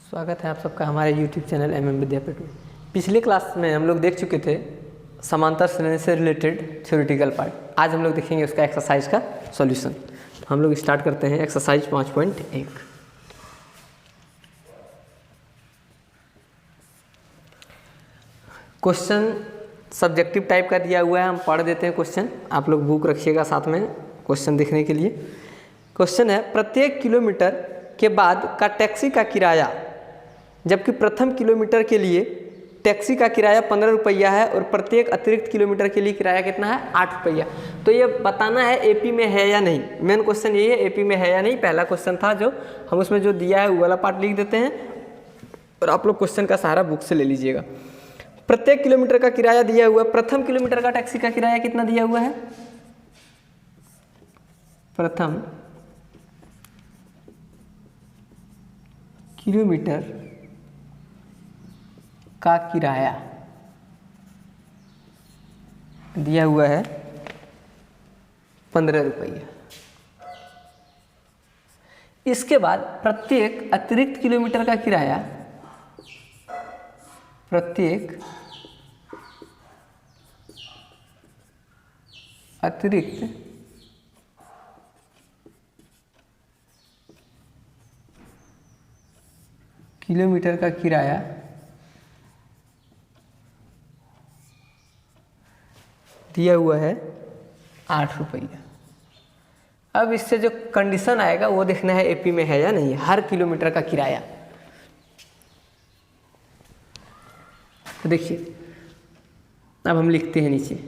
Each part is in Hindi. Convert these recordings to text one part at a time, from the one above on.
स्वागत है आप सबका हमारे YouTube चैनल विद्यापीठ में। पिछले क्लास में हम लोग देख चुके थे समांतर श्रेणी से रिलेटेड थ्योरेटिकल पार्ट। आज हम लोग देखेंगे उसका एक्सरसाइज का सॉल्यूशन। हम लोग स्टार्ट करते हैं एक्सरसाइज 5.1। क्वेश्चन सब्जेक्टिव टाइप का दिया हुआ है, हम पढ़ देते हैं क्वेश्चन। आप लोग बुक रखिएगा साथ में क्वेश्चन देखने के लिए। क्वेश्चन है, प्रत्येक किलोमीटर के बाद का टैक्सी का किराया, जबकि प्रथम किलोमीटर के लिए टैक्सी का किराया 15 रुपया है और प्रत्येक अतिरिक्त किलोमीटर के लिए किराया कितना है, 8 रुपया। तो ये बताना है एपी में है या नहीं। मेन क्वेश्चन यही है, एपी में है या नहीं। पहला क्वेश्चन था जो हम उसमें जो दिया है वो वाला पार्ट लिख देते हैं और आप लोग क्वेश्चन का सहारा बुक से ले लीजिएगा। प्रत्येक किलोमीटर का किराया दिया हुआ है। प्रथम किलोमीटर का टैक्सी का किराया कितना दिया हुआ है, प्रथम किलोमीटर का किराया दिया हुआ है 15 रुपया। इसके बाद प्रत्येक अतिरिक्त किलोमीटर का किराया, प्रत्येक अतिरिक्त किलोमीटर का किराया दिया हुआ है 8 रुपया। अब इससे जो कंडीशन आएगा वो देखना है एपी में है या नहीं, हर किलोमीटर का किराया। तो देखिए अब हम लिखते हैं नीचे,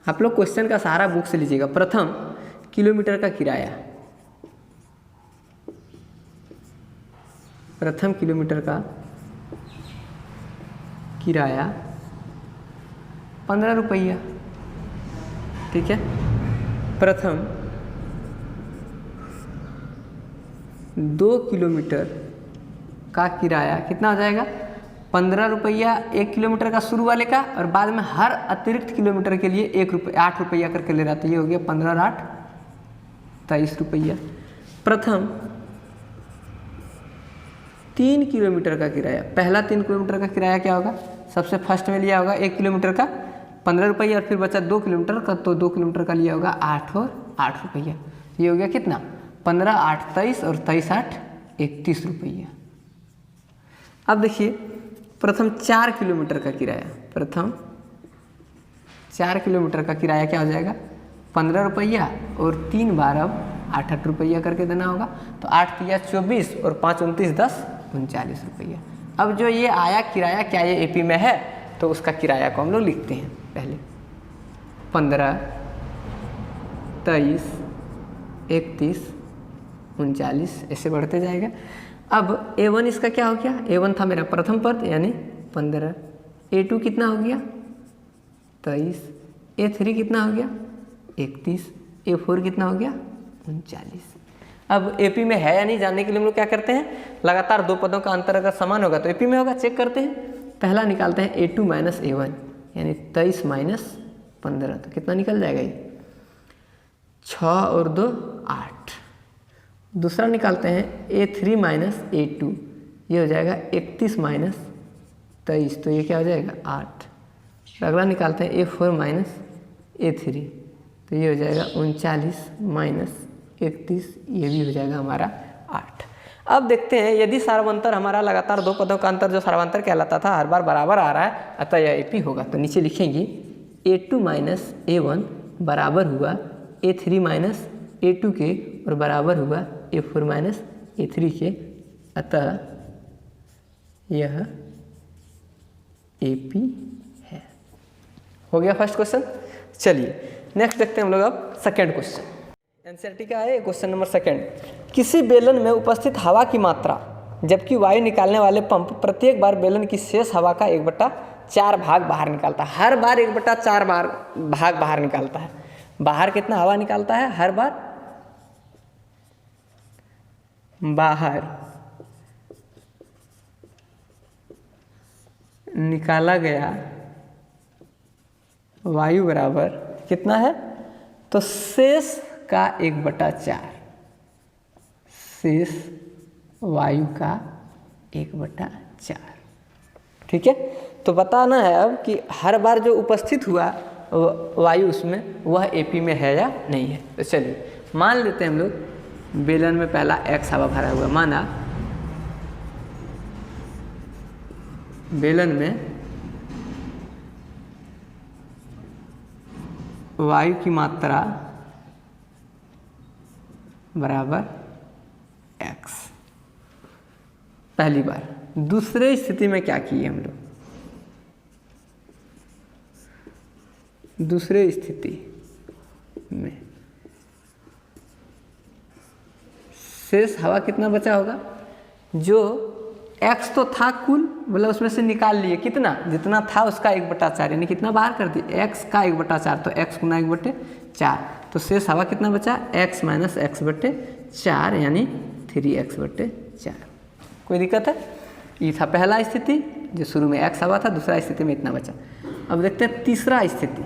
आप लोग क्वेश्चन का सहारा बुक से लीजिएगा। प्रथम किलोमीटर का किराया, प्रथम किलोमीटर का किराया 15 रुपया, ठीक है। प्रथम 2 किलोमीटर का किराया कितना हो जाएगा, 15 रुपया 1 किलोमीटर का शुरू वाले का, और बाद में हर अतिरिक्त किलोमीटर के लिए 8 रुपया करके ले रहा था। ये हो गया 15 और 8 23 रुपया। प्रथम 3 किलोमीटर का किराया, पहला 3 किलोमीटर का किराया क्या होगा, सबसे फर्स्ट में लिया होगा 1 किलोमीटर का 15 रुपया और फिर बचा 2 किलोमीटर का, तो 2 किलोमीटर का लिया होगा 8 और 8 रुपया। ये हो गया कितना, 15 8 23 और 23 8 31 रुपया। अब देखिए प्रथम 4 किलोमीटर का किराया, प्रथम 4 किलोमीटर का किराया क्या हो जाएगा, 15 रुपया और 3 बार अब 8 रुपया करके देना होगा। तो 8 तिया 24 और 5 29 10 39 रुपया। अब जो ये आया किराया, क्या ये एपी में है, तो उसका किराया को हम लोग लिखते हैं पहले 15 23 31 39, ऐसे बढ़ते जाएगा। अब A1 इसका क्या हो गया, A1 था मेरा प्रथम पद यानी 15, A2 कितना हो गया 23, A3 कितना हो गया 31, A4 कितना हो गया 39। अब एपी में है या नहीं जानने के लिए हम लोग क्या करते हैं, लगातार 2 पदों का अंतर अगर समान होगा तो एपी में होगा, चेक करते हैं। पहला निकालते हैं A2 माइनस A1 यानी 23 माइनस 15, तो कितना निकल जाएगा ये 6 और 2 8। दूसरा निकालते हैं A3 माइनस A2, ये हो जाएगा 31 माइनस 23, तो ये क्या हो जाएगा 8। अगला निकालते हैं A4 माइनस A3, तो ये हो जाएगा 39 माइनस 31, ये भी हो जाएगा हमारा 8। अब देखते हैं यदि सार्वंतर हमारा लगातार 2 पदों का अंतर जो सार्वंतर कहलाता था हर बार बराबर आ रहा है, अतः यह एपी होगा। तो नीचे लिखेंगे A2 माइनस A1 बराबर हुआ A3 माइनस A2 के और बराबर हुआ A4 माइनस A3 के, अतः यह एपी है। हो गया फर्स्ट क्वेश्चन। चलिए नेक्स्ट देखते हैं हम लोग अब सेकेंड क्वेश्चन। एनसीईआरटी का है क्वेश्चन नंबर सेकेंड। किसी बेलन में उपस्थित हवा की मात्रा, जबकि वायु निकालने वाले पंप प्रत्येक बार बेलन की शेष हवा का 1/4 भाग बाहर निकालता है। हर बार 1/4 भाग बाहर निकालता है। बाहर कितना हवा निकालता है, हर बार बाहर निकाला गया वायु बराबर कितना है, तो शेष का 1/4, शेष वायु का 1/4। ठीक है, तो बताना है अब कि हर बार जो उपस्थित हुआ वायु उसमें वह AP में है या नहीं है। तो चलिए मान लेते हैं हम लोग बेलन में पहला X हवा भरा हुआ, माना बेलन में वायु की मात्रा बराबर X पहली बार। दूसरे स्थिति में क्या किए हम लोग, दूसरे स्थिति में शेष हवा कितना बचा होगा, जो X तो था कुल, मतलब उसमें से निकाल लिए कितना, जितना था उसका 1/4, यानी कितना बाहर कर दिए X का 1/4, तो X गुना 1/4, तो शेष हवा कितना बचा X माइनस X/4 यानी 3X/4। कोई दिक्कत है? ये था पहला स्थिति जो शुरू में X हवा था, दूसरा स्थिति में इतना बचा। अब देखते हैं तीसरा स्थिति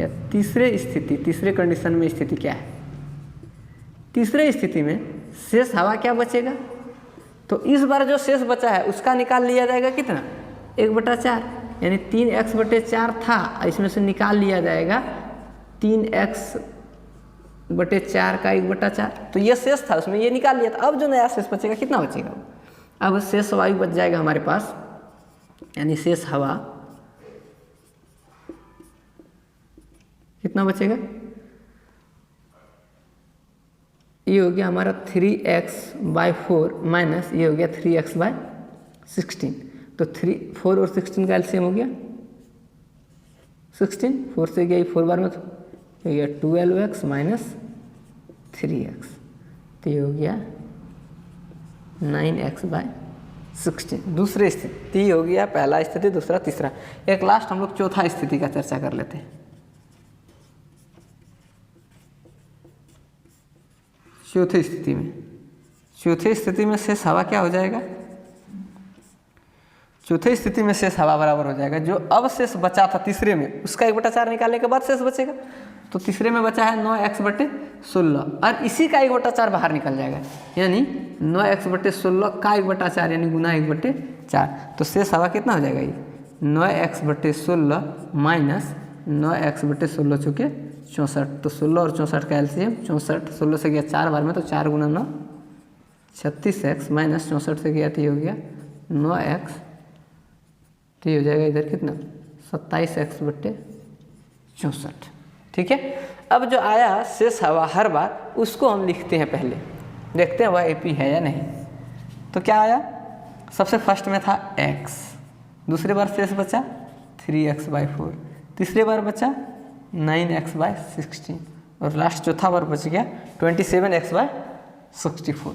या तीसरे कंडीशन में स्थिति क्या है। तीसरे स्थिति में शेष हवा क्या बचेगा, तो इस बार जो शेष बचा है उसका निकाल लिया जाएगा कितना, 1/4, यानी 3X/4 था, इसमें से निकाल लिया जाएगा 3X/4 का 1/4, तो ये शेष था उसमें ये निकाल लिया था। अब जो नया शेष बचेगा कितना बचेगा, अब शेष वायु बच जाएगा हमारे पास, यानी शेष हवा कितना बचेगा, ये हो गया हमारा 3X/4 माइनस ये हो गया 3X/16, तो 4 और 16 का एलसीएम हो गया 16, 4 से गया 4 बार में, तो ये हो गया 12X माइनस 3X, तो ये हो गया 9X/16। दूसरी स्थिति हो गया, पहला स्थिति, दूसरा, तीसरा। एक लास्ट हम लोग चौथा स्थिति का चर्चा कर लेते हैं। चौथी स्थिति में शेष हवा क्या हो जाएगा, चौथी स्थिति में शेष हवा बराबर हो जाएगा जो अब शेष बचा था तीसरे में, उसका 1/4 निकालने के बाद शेष बचेगा, तो तीसरे में बचा है 9X/16 और इसी का 1/4 बाहर निकल जाएगा, यानी 9X/16 का 1/4 यानी गुना 1/4, तो शेष हवा कितना हो जाएगा, ये 9X/16 माइनस 9X/16 चुके 64, तो 16 और 64 का एलसीएम 64, 16 से गया 4 बार में, तो 4 गुना 9 36X माइनस 64 से गया तो ये हो गया 9X, तो ये हो जाएगा इधर कितना 27X/64। ठीक है, अब जो आया शेष हवा हर बार उसको हम लिखते हैं, पहले देखते हैं वह AP है या नहीं। तो क्या आया, सबसे फर्स्ट में था X, दूसरे बार शेष बचा 3X/4, तीसरे बार बचा 9X/16 और लास्ट चौथा बार बच गया 27X/64,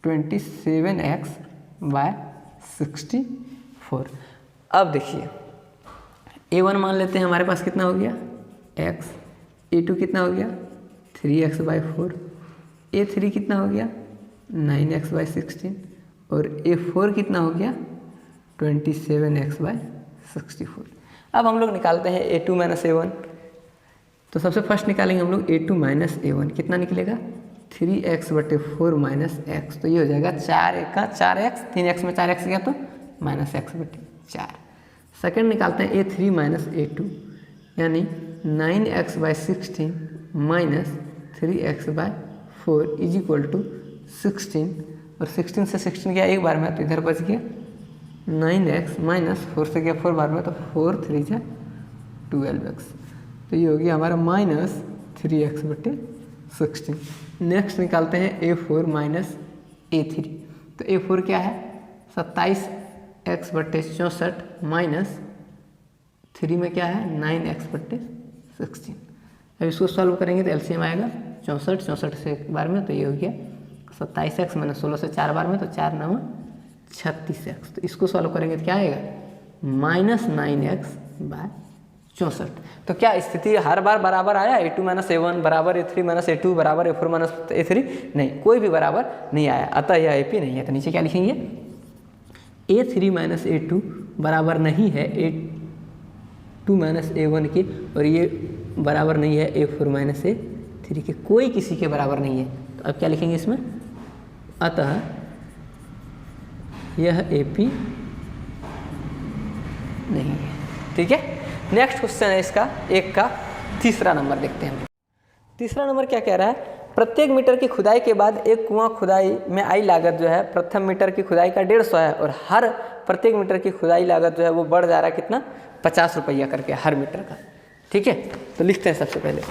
27X/64। अब देखिए A1 मान लेते हैं हमारे पास कितना हो गया X, A2 कितना हो गया 3X/4, A3 कितना हो गया 9X/16 और A4 कितना हो गया 27X/64। अब हम लोग निकालते हैं A2 माइनस A1, तो सबसे फर्स्ट निकालेंगे हम लोग A2 माइनस A1, कितना निकलेगा 3X/4 माइनस X, तो ये हो जाएगा 4 का 4X, 3X में 4X गया तो माइनस X/4। सेकेंड निकालते हैं A3 माइनस A2, यानी 9X/16 minus 3X/4 is equal to 16, और 16 से 16 गया एक बार में, तो इधर बच गया 9X माइनस 4 से गया 4 बार में, तो 4 3 जा 12X, तो ये हो गया हमारा माइनस 3X/16। नेक्स्ट निकालते हैं A4 माइनस A3, तो A4 क्या है 27X/64 माइनस 3 में क्या है 9X/16। अब इसको सॉल्व करेंगे तो एलसीएम आएगा 64 से एक बार में, तो ये हो गया 27X माइनस 16 से 4 बार में, तो 4 9 36X, तो इसको सॉल्व करेंगे तो क्या आएगा माइनस 9X/64। तो क्या स्थिति हर बार बराबर आया, A2 माइनस A1 बराबर A3 माइनस A2 बराबर A4 माइनस A3? नहीं, कोई भी बराबर नहीं आया, अतः यह AP नहीं है। तो नीचे क्या लिखेंगे A3 माइनस A2 बराबर नहीं है A2 माइनस A1 के, और ये बराबर नहीं है A4 माइनस A3 के, कोई किसी के बराबर नहीं है। तो अब क्या लिखेंगे इसमें, अतः यह एपी नहीं है। ठीक है, नेक्स्ट क्वेश्चन है इसका एक का तीसरा नंबर देखते हैं। तीसरा नंबर क्या कह रहा है, प्रत्येक मीटर की खुदाई के बाद एक कुआं खुदाई में आई लागत जो है प्रथम मीटर की खुदाई का 150 है, और हर प्रत्येक मीटर की खुदाई लागत जो है वो बढ़ जा रहा है कितना, 50 रुपया करके हर मीटर का। ठीक है, तो लिखते हैं सबसे पहले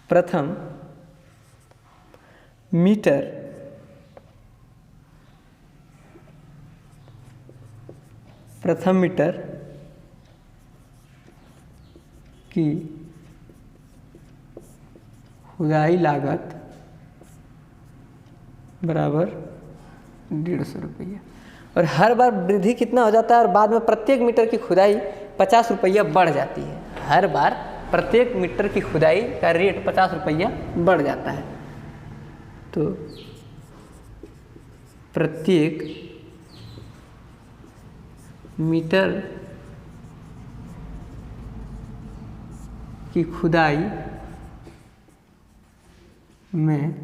प्रथम मीटर की खुदाई लागत बराबर 150 रुपया, और हर बार वृद्धि कितना हो जाता है, और बाद में प्रत्येक मीटर की खुदाई 50 रुपया बढ़ जाती है। हर बार प्रत्येक मीटर की खुदाई का रेट 50 रुपया बढ़ जाता है। तो प्रत्येक मीटर की खुदाई में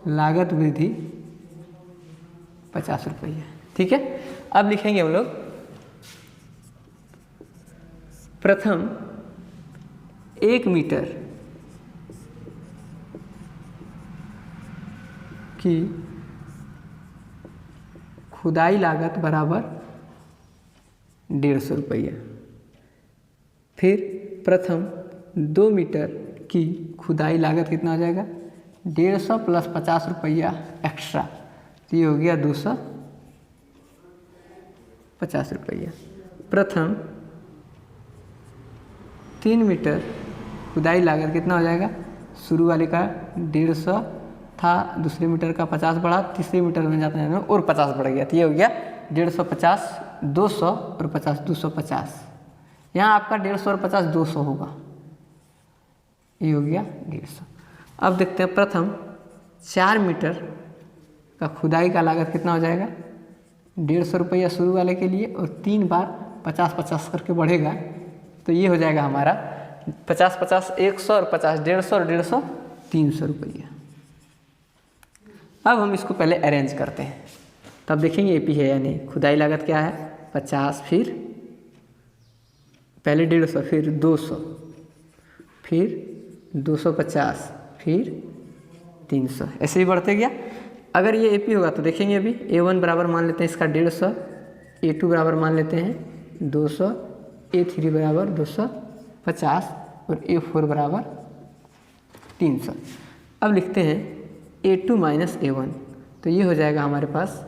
लागत वृद्धि 50 रुपया। ठीक है, अब लिखेंगे हम लोग प्रथम 1 मीटर की खुदाई लागत बराबर 150 रुपया। फिर प्रथम 2 मीटर की खुदाई लागत कितना हो जाएगा, 150 प्लस 50 रुपया एक्स्ट्रा, तो ये हो गया 250 रुपया। प्रथम 3 मीटर खुदाई लागत कितना हो जाएगा, शुरू वाले का 150 था, दूसरे मीटर का 50 बढ़ा, तीसरे मीटर में जाते हैं और 50 बढ़ गया, तो ये हो गया 150, 200 और 50, 250। यहाँ आपका 150 और 50 200 होगा, ये हो गया 150। अब देखते हैं प्रथम 4 मीटर का खुदाई का लागत कितना हो जाएगा, 150 रुपया शुरू वाले के लिए, और 3 बार 50-50 करके बढ़ेगा, तो ये हो जाएगा हमारा 50-50 100 और 50 150 और 150 300 रुपया। अब हम इसको पहले अरेंज करते हैं, तब देखेंगे एपी है या नहीं। खुदाई लागत क्या है 50, फिर पहले 150, फिर 200, फिर 250, फिर 300, ऐसे ही बढ़ते गया। अगर ये एपी होगा तो देखेंगे अभी A1 बराबर मान लेते हैं इसका 150, A2 बराबर मान लेते हैं 200, A3 बराबर 250 और A4 बराबर 300। अब लिखते हैं A2 माइनस A1, तो ये हो जाएगा हमारे पास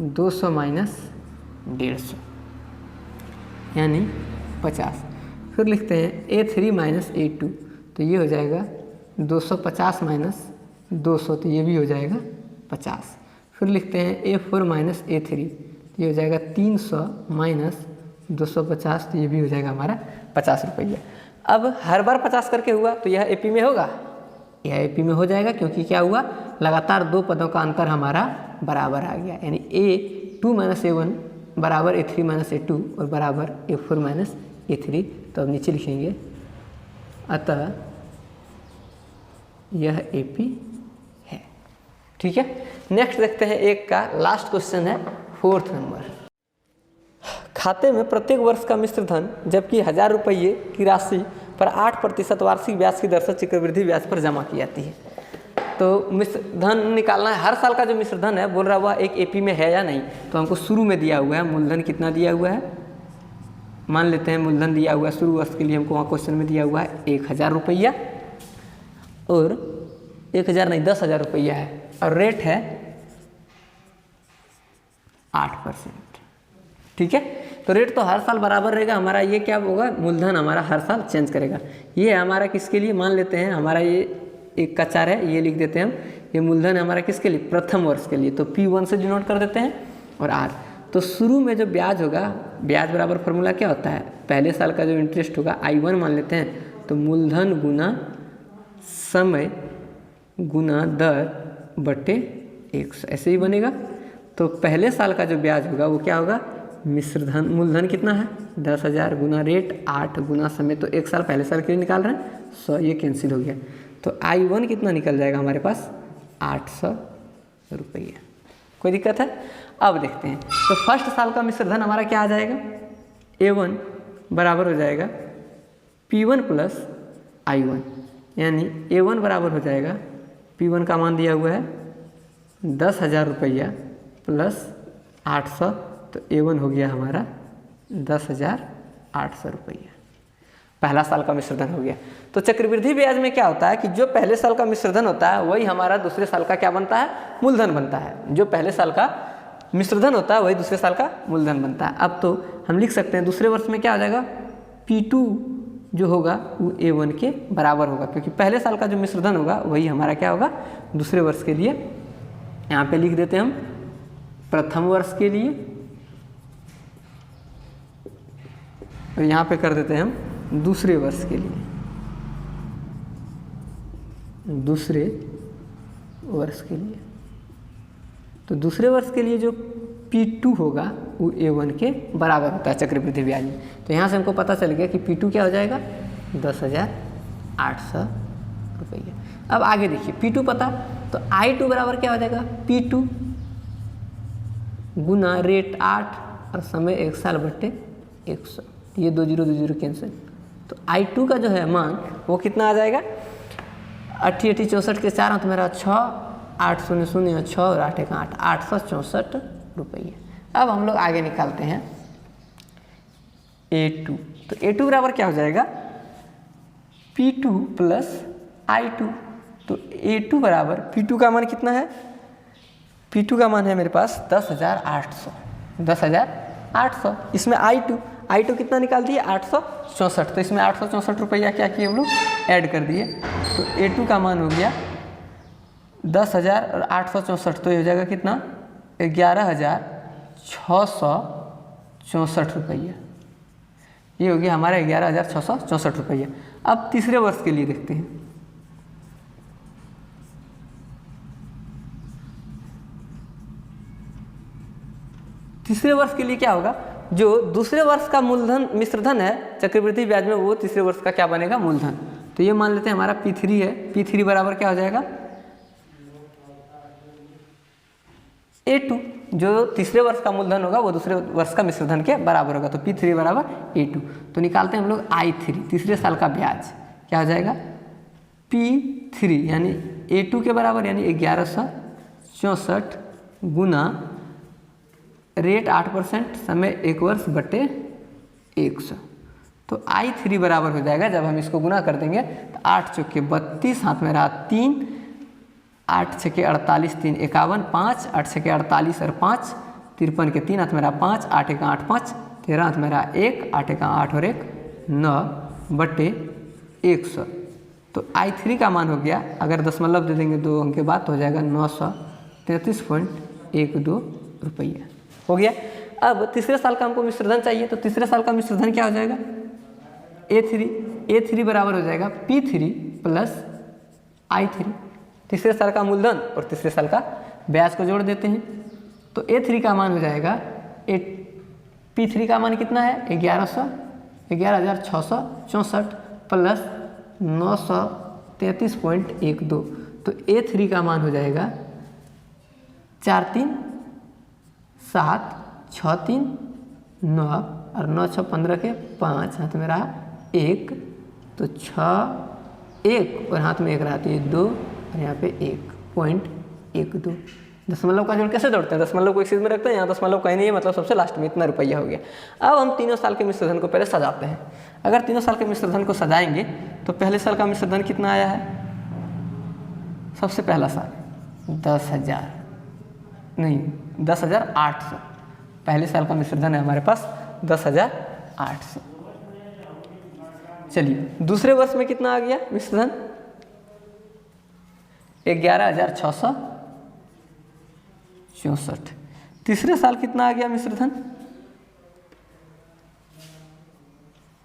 200 माइनस 150 यानी 50। फिर लिखते हैं A3 माइनस A2, तो ये हो जाएगा 250 माइनस 200, तो ये भी हो जाएगा 50। फिर लिखते हैं A4 माइनस A3, तो ये हो जाएगा 300 माइनस 250, तो ये भी हो जाएगा हमारा 50 रुपया। अब हर बार 50 करके हुआ तो यह एपी में होगा, यह एपी में हो जाएगा, क्योंकि क्या हुआ, लगातार 2 पदों का अंतर हमारा बराबर आ गया, यानी A2 माइनस A1 बराबर A3 माइनस A2 और बराबर A4 माइनस A3। तो अब नीचे लिखेंगे अतः यह एपी है। ठीक है, नेक्स्ट देखते हैं एक का लास्ट क्वेश्चन है 4th नंबर। खाते में प्रत्येक वर्ष का मिश्र धन जबकि 1000 रुपये की राशि पर 8% वार्षिक ब्याज की दर से चक्रवृद्धि ब्याज पर जमा की जाती है। तो मिश्र धन निकालना है, हर साल का जो मिश्र धन है बोल रहा हुआ एक एपी में है या नहीं, तो हमको शुरू में दिया हुआ है मूलधन कितना दिया हुआ है, मान लेते हैं मूलधन दिया हुआ है शुरू वर्ष के लिए हमको वहाँ क्वेश्चन में दिया हुआ है 1000 रुपया, और 1000 नहीं 10,000 रुपया है, और रेट है 8%। ठीक है, तो रेट तो हर साल बराबर रहेगा हमारा, ये क्या होगा, मूलधन हमारा हर साल चेंज करेगा। ये हमारा किसके लिए, मान लेते हैं हमारा ये एक का 4 है, ये लिख देते हैं हम, ये मूलधन हमारा किसके लिए, प्रथम वर्ष के लिए, तो P1 से डिनोट कर देते हैं, और R। तो शुरू में जो ब्याज होगा, ब्याज बराबर फार्मूला क्या होता है, पहले साल का जो इंटरेस्ट होगा I1 मान लेते हैं, तो मूलधन गुना समय गुना दर बटे 100, ऐसे ही बनेगा। तो पहले साल का जो ब्याज होगा वो क्या होगा, मिश्र धन, मूलधन कितना है 10,000 गुना रेट 8 गुना समय, तो एक साल पहले साल के लिए निकाल रहे हैं 100, ये कैंसिल हो गया, तो I1 कितना निकल जाएगा हमारे पास 800 रुपया। कोई दिक्कत है? अब देखते हैं, तो फर्स्ट साल का मिश्र धन हमारा क्या आ जाएगा, A1 बराबर हो जाएगा P1 प्लस I1, यानी A1 बराबर हो जाएगा P1 का मान दिया हुआ है 10,000 रुपया प्लस 800, तो A1 हो गया हमारा 10,800 रुपया। पहला साल का मिश्रधन हो गया। तो चक्रवृद्धि ब्याज में क्या होता है कि जो पहले साल का मिश्रधन होता है वही हमारा दूसरे साल का क्या बनता है, मूलधन बनता है। जो पहले साल का मिश्रधन होता है वही दूसरे साल का मूलधन बनता है। अब तो हम लिख सकते हैं दूसरे वर्ष में क्या हो जाएगा, P2 जो होगा वो A1 के बराबर होगा, क्योंकि पहले साल का जो मिश्रधन होगा वही हमारा क्या होगा दूसरे वर्ष के लिए। यहाँ पे लिख देते हैं हम प्रथम वर्ष के लिए, और यहाँ पे कर देते हैं हम दूसरे वर्ष के लिए, दूसरे वर्ष के लिए। तो दूसरे वर्ष के लिए जो P2 होगा वो A1 के बराबर होता है चक्रवृद्धि ब्याज में। तो यहाँ से हमको पता चल गया कि P2 क्या हो जाएगा 10,800 रुपया। अब आगे देखिए P2 पता, तो I2 बराबर क्या हो जाएगा, P2 गुना रेट 8 और समय 1 साल बट्टे 100, ये 2 0 2 0 कैंसिल। तो I2 का जो है मान वो कितना आ जाएगा, 80 80 64 के 4 अंत मेरा 6, 8 0 0 6 और 8 1 8, 864 रुपये। अब हम लोग आगे निकालते हैं A2। तो A2 बराबर क्या हो जाएगा, P2 प्लस I2। तो A2 बराबर P2 का मान कितना है, P2 का मान है मेरे पास 10,800, 10,800। इसमें I2 कितना निकाल दिए 864, तो इसमें 864 रुपया क्या किए हम लोग ऐड कर दिए। तो A2 का मान हो गया 10,000 और 864, तो ये हो जाएगा कितना 11,664 रुपया। ये हो गया हमारा 11,664 रुपया। अब तीसरे वर्ष के लिए देखते हैं। तीसरे वर्ष के लिए क्या होगा, जो दूसरे वर्ष का मूलधन मिश्रधन है चक्रवृद्धि ब्याज में वो तीसरे वर्ष का क्या बनेगा, मूलधन। तो ये मान लेते हैं हमारा P3 है, P3 बराबर क्या हो जाएगा A2। जो तीसरे वर्ष का मूलधन होगा वो दूसरे वर्ष का मिश्रधन के बराबर होगा, तो P3 बराबर A2। तो निकालते हैं हम लोग I3, तीसरे साल का ब्याज क्या हो जाएगा P3 यानी A2 के बराबर, यानी 1164 गुना रेट 8%, समय 1 वर्ष बटे 100। तो I3 बराबर हो जाएगा, जब हम इसको गुना कर देंगे तो 8 चौके 32, हाथ में रहा 3, 8 छके 48, 3 51, 5 8 छके 48 और 5 53 के 3, हाथ में रहा 5, 8 1 8 5 13, हाथ में रहा 1, 8 1 8 और 1 9 बटे 100। तो I3 का मान हो गया, अगर दशमलव दे देंगे 2 अंक के बाद तो हो जाएगा 933.12 रुपया हो गया। अब तीसरे साल का हमको मिश्रधन चाहिए, तो तीसरे साल का मिश्रधन क्या हो जाएगा A3 बराबर हो जाएगा P3 प्लस I3। तीसरे साल का मूलधन और तीसरे साल का ब्याज को जोड़ देते हैं, तो A3 का मान हो जाएगा P3 का मान कितना है 11,664 प्लस 933.12। तो A3 का मान हो जाएगा 4 3 7 6 3 9 और 9 6 15 के 5, हाथ में रहा 1, तो 6 1 और हाथ में 1 रहा, तो ये 2 और यहाँ पे 1.12। दशमलव का जोड़ कैसे जोड़ते हैं, दशमलव को एक चीज़ में रखते हैं, यहाँ दशमलव कहीं नहीं है, मतलब सबसे लास्ट में इतना रुपया हो गया। अब हम तीनों साल के मिश्रधन को पहले सजाते हैं। अगर तीनों साल के मिश्रधन को सजाएंगे तो पहले साल का मिश्रधन कितना आया है, सबसे पहला साल 10,800। पहले साल का मिश्रधन है हमारे पास 10,800। चलिए दूसरे वर्ष में कितना आ गया मिश्रधन 11,664। तीसरे साल कितना आ गया मिश्रधन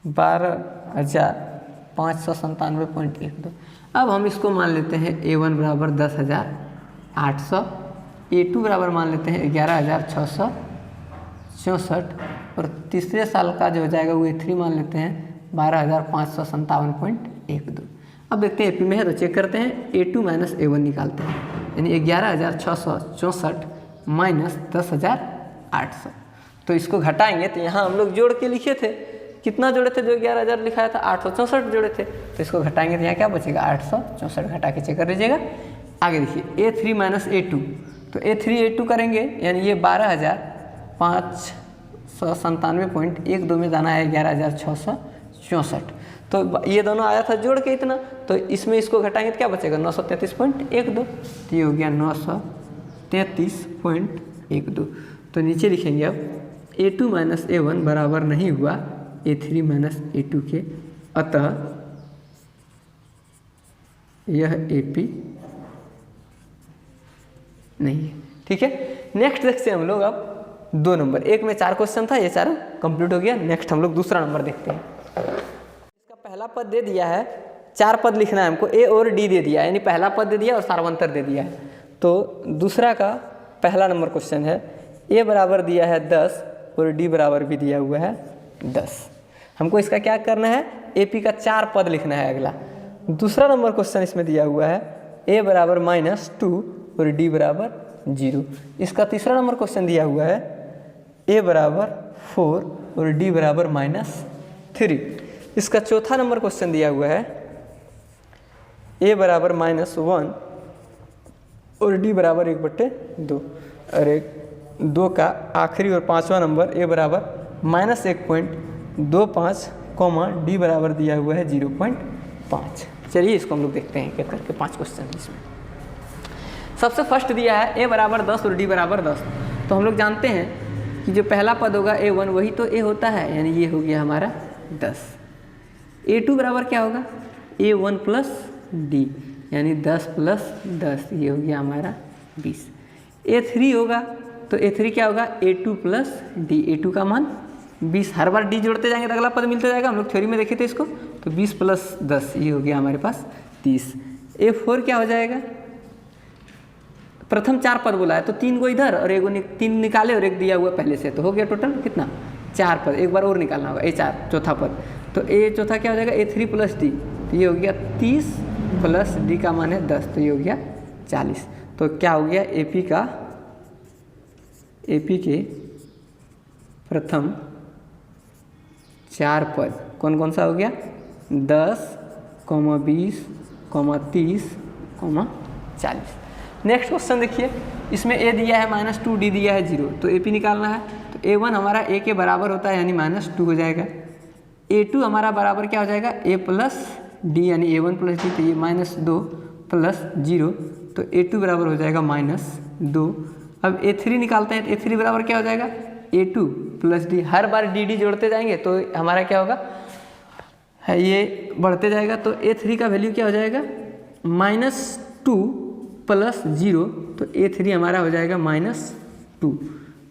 12,597.12। अब हम इसको मान लेते हैं A1 बराबर 10,800, A2 बराबर मान लेते हैं 11,664 और तीसरे साल का जो हो जाएगा वो A3 मान लेते हैं 12,557.12। अब देखते हैं ए पी में है तो चेक करते हैं, A2 माइनस A1 निकालते हैं, यानी 11,664 माइनस 10,800। तो इसको घटाएंगे तो यहाँ हम लोग जोड़ के लिखे थे, कितना जोड़े थे, जो 11,000 लिखाया था 864 जोड़े थे, तो इसको घटाएंगे तो यहाँ क्या बचेगा 864, घटा के चेक कर लीजिएगा। आगे देखिए A3 माइनस A2, तो A3 A2 करेंगे यानी ये 12,597.12 में जाना है 11,664, तो ये दोनों आया था जोड़ के इतना, तो इसमें इसको घटाएंगे तो क्या बचेगा 933.12, तो ये हो गया 933.12। तो नीचे लिखेंगे अब A2 माइनस A1 बराबर नहीं हुआ A3 माइनस A2 के, अतः यह AP नहीं है। ठीक है, नेक्स्ट देखते हैं हम लोग अब 2 नंबर। एक में 4 क्वेश्चन था, ये चारों कंप्लीट हो गया। नेक्स्ट हम लोग दूसरा नंबर देखते हैं। इसका पहला पद दे दिया है, 4 पद लिखना है हमको, A और D दे दिया है, यानी पहला पद दे दिया और सार्वंतर दे दिया है। तो दूसरा का पहला नंबर क्वेश्चन है, A बराबर दिया है 10 और D बराबर भी दिया हुआ है 10। हमको इसका क्या करना है, AP का 4 पद लिखना है अगला। दूसरा नंबर क्वेश्चन इसमें दिया हुआ है A बराबर -2 और D बराबर 0। इसका तीसरा नंबर क्वेश्चन दिया हुआ है A बराबर 4 और D बराबर -3। इसका चौथा नंबर क्वेश्चन दिया हुआ है A बराबर -1 और D बराबर 1/2 और 2 का आखिरी और 5वां नंबर A बराबर -1.25, D बराबर दिया हुआ है 0.5। चलिए इसको हम लोग देखते हैं एक करके 5 क्वेश्चन इसमें। सबसे फर्स्ट दिया है A बराबर 10 और D बराबर 10। तो हम लोग जानते हैं कि जो पहला पद होगा A1 वही तो A होता है, यानी ये हो गया हमारा 10। A2 बराबर क्या होगा, A1 प्लस D, यानी 10 प्लस 10, ये हो गया हमारा 20। A3 होगा तो A3 क्या होगा, A2 प्लस D, A2 का मान 20। हर बार D जोड़ते जाएंगे तो अगला पद मिलता जाएगा, हम लोग थ्योरी में देखे थे इसको, तो 20 प्लस 10 ये हो गया हमारे पास 30। A4 क्या हो जाएगा, प्रथम 4 पद बोला है तो 3 को इधर और 3 निकाले और 1 दिया हुआ पहले से, तो हो गया टोटल कितना 4 पद, एक बार और निकालना होगा A4 चौथा पद, तो A चौथा क्या हो जाएगा A3 प्लस D, तो ये हो गया 30 प्लस D का मान है 10, तो ये हो गया 40। तो क्या हो गया AP के प्रथम 4 पद कौन कौन सा हो गया, 10, 20, 30, 40। नेक्स्ट क्वेश्चन देखिए, इसमें A दिया है -2, D दिया है 0, तो AP निकालना है। तो A1 हमारा A के बराबर होता है, यानी -2 हो जाएगा। A2 हमारा बराबर क्या हो जाएगा, A प्लस D, यानी A1 प्लस D, तो ये -2 प्लस 0, तो A2 बराबर हो जाएगा -2। अब A3 निकालते हैं, तो A3 बराबर क्या हो जाएगा, A2 प्लस D। हर बार D जोड़ते जाएंगे तो हमारा क्या होगा, है ये बढ़ते जाएगा, तो A3 का वैल्यू क्या हो जाएगा -2 प्लस 0, तो A3 हमारा हो जाएगा -2।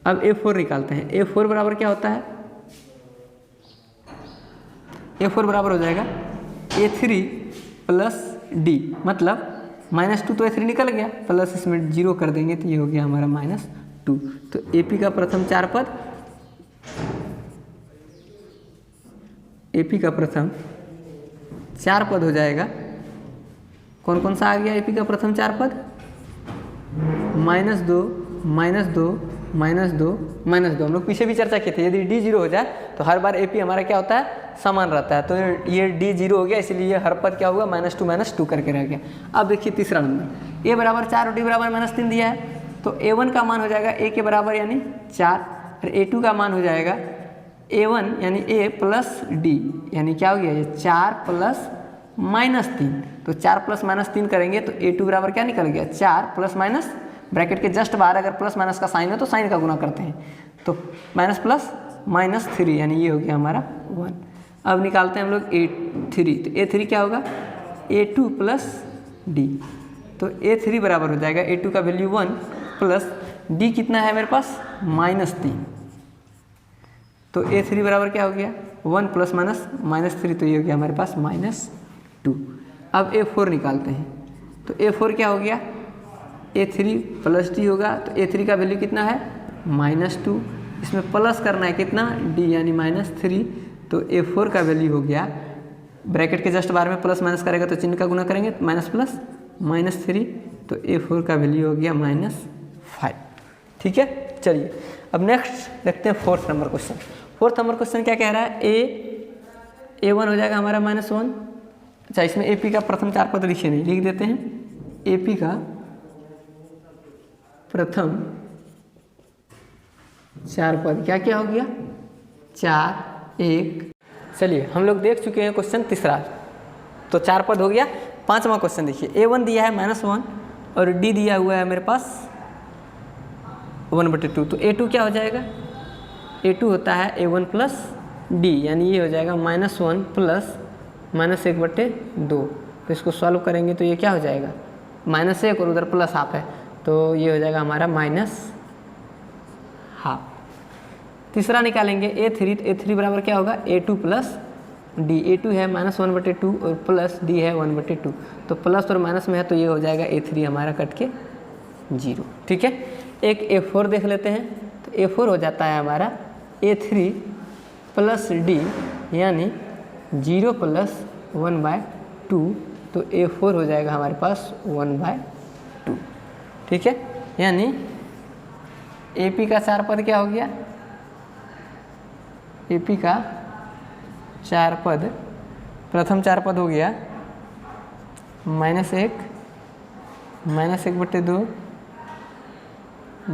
अब A4 निकालते हैं, A4 बराबर क्या होता है, A4 बराबर हो जाएगा A3 प्लस D, मतलब -2 तो A3 निकल गया, प्लस इसमें 0 कर देंगे तो ये हो गया हमारा -2। तो AP का प्रथम 4 पद, AP का प्रथम 4 पद हो जाएगा, कौन कौन सा आ गया AP का प्रथम 4 पद, -2, -2, -2, -2। हम लोग पीछे भी चर्चा किए थे, यदि D 0 हो जाए तो हर बार AP हमारा क्या होता है, समान रहता है, तो ये D 0 हो गया, इसलिए हर पद क्या होगा -2 करके रह गया। अब देखिए तीसरा नंबर, A बराबर 4 और D बराबर -3 दिया है, तो A1 का मान हो जाएगा A के बराबर यानी 4, और A2 का मान हो जाएगा A1 यानी A प्लस D, यानी क्या हो गया ये 4 प्लस -3, तो 4 प्लस -3 करेंगे तो A2 बराबर क्या निकल गया, 4 प्लस माइनस, ब्रैकेट के जस्ट बाहर अगर प्लस माइनस का साइन है तो साइन का गुना करते हैं, तो माइनस प्लस -3, यानी ये हो गया हमारा 1। अब निकालते हैं हम लोग A3, तो A3 क्या होगा, A2 प्लस D, तो A3 बराबर हो जाएगा A2 का वैल्यू 1 प्लस D कितना है मेरे पास -3, तो A3 बराबर क्या हो गया 1 प्लस -3, तो ये हो गया हमारे पास -2। अब A4 निकालते हैं, तो A4 क्या हो गया, A3 प्लस D होगा, तो A3 का वैल्यू कितना है -2, इसमें प्लस करना है कितना D, यानी -3, तो A4 का वैल्यू हो गया ब्रैकेट के जस्ट बाहर में प्लस माइनस करेगा तो चिन्ह का गुना करेंगे, माइनस प्लस -3, तो A4 का वैल्यू हो गया -5। ठीक है, चलिए अब नेक्स्ट देखते हैं fourth number question. Fourth number question क्या कह रहा है, A1 हो जाएगा हमारा -1। अच्छा, इसमें AP का प्रथम 4 पद लिखे नहीं, लिख देते हैं AP का प्रथम 4 पद क्या क्या हो गया, 4, 1। चलिए हम लोग देख चुके हैं क्वेश्चन तीसरा, तो 4 पद हो गया। 5वां क्वेश्चन देखिए, A1 दिया है -1 और D दिया हुआ है मेरे पास 1/2, तो A2 क्या हो जाएगा, A2 होता है A1 प्लस D, यानी ये हो जाएगा -1 प्लस -1/2। तो इसको सॉल्व करेंगे तो ये क्या हो जाएगा, -1 और उधर प्लस हाफ है, तो ये हो जाएगा हमारा -12। तीसरा निकालेंगे A3, तो A3 बराबर क्या होगा, A2 प्लस D। A2 है -1/2 और प्लस D है 1/2, तो प्लस और माइनस में है तो ये हो जाएगा A3 हमारा कट के 0। ठीक है, एक A4 देख लेते हैं, तो A4 हो जाता है हमारा A3 प्लस D, यानी 0 प्लस 1/2, तो A4 हो जाएगा हमारे पास 1/2। ठीक है, यानी AP का 4 पद क्या हो गया, AP का 4 पद, प्रथम 4 पद हो गया -1, -1/2,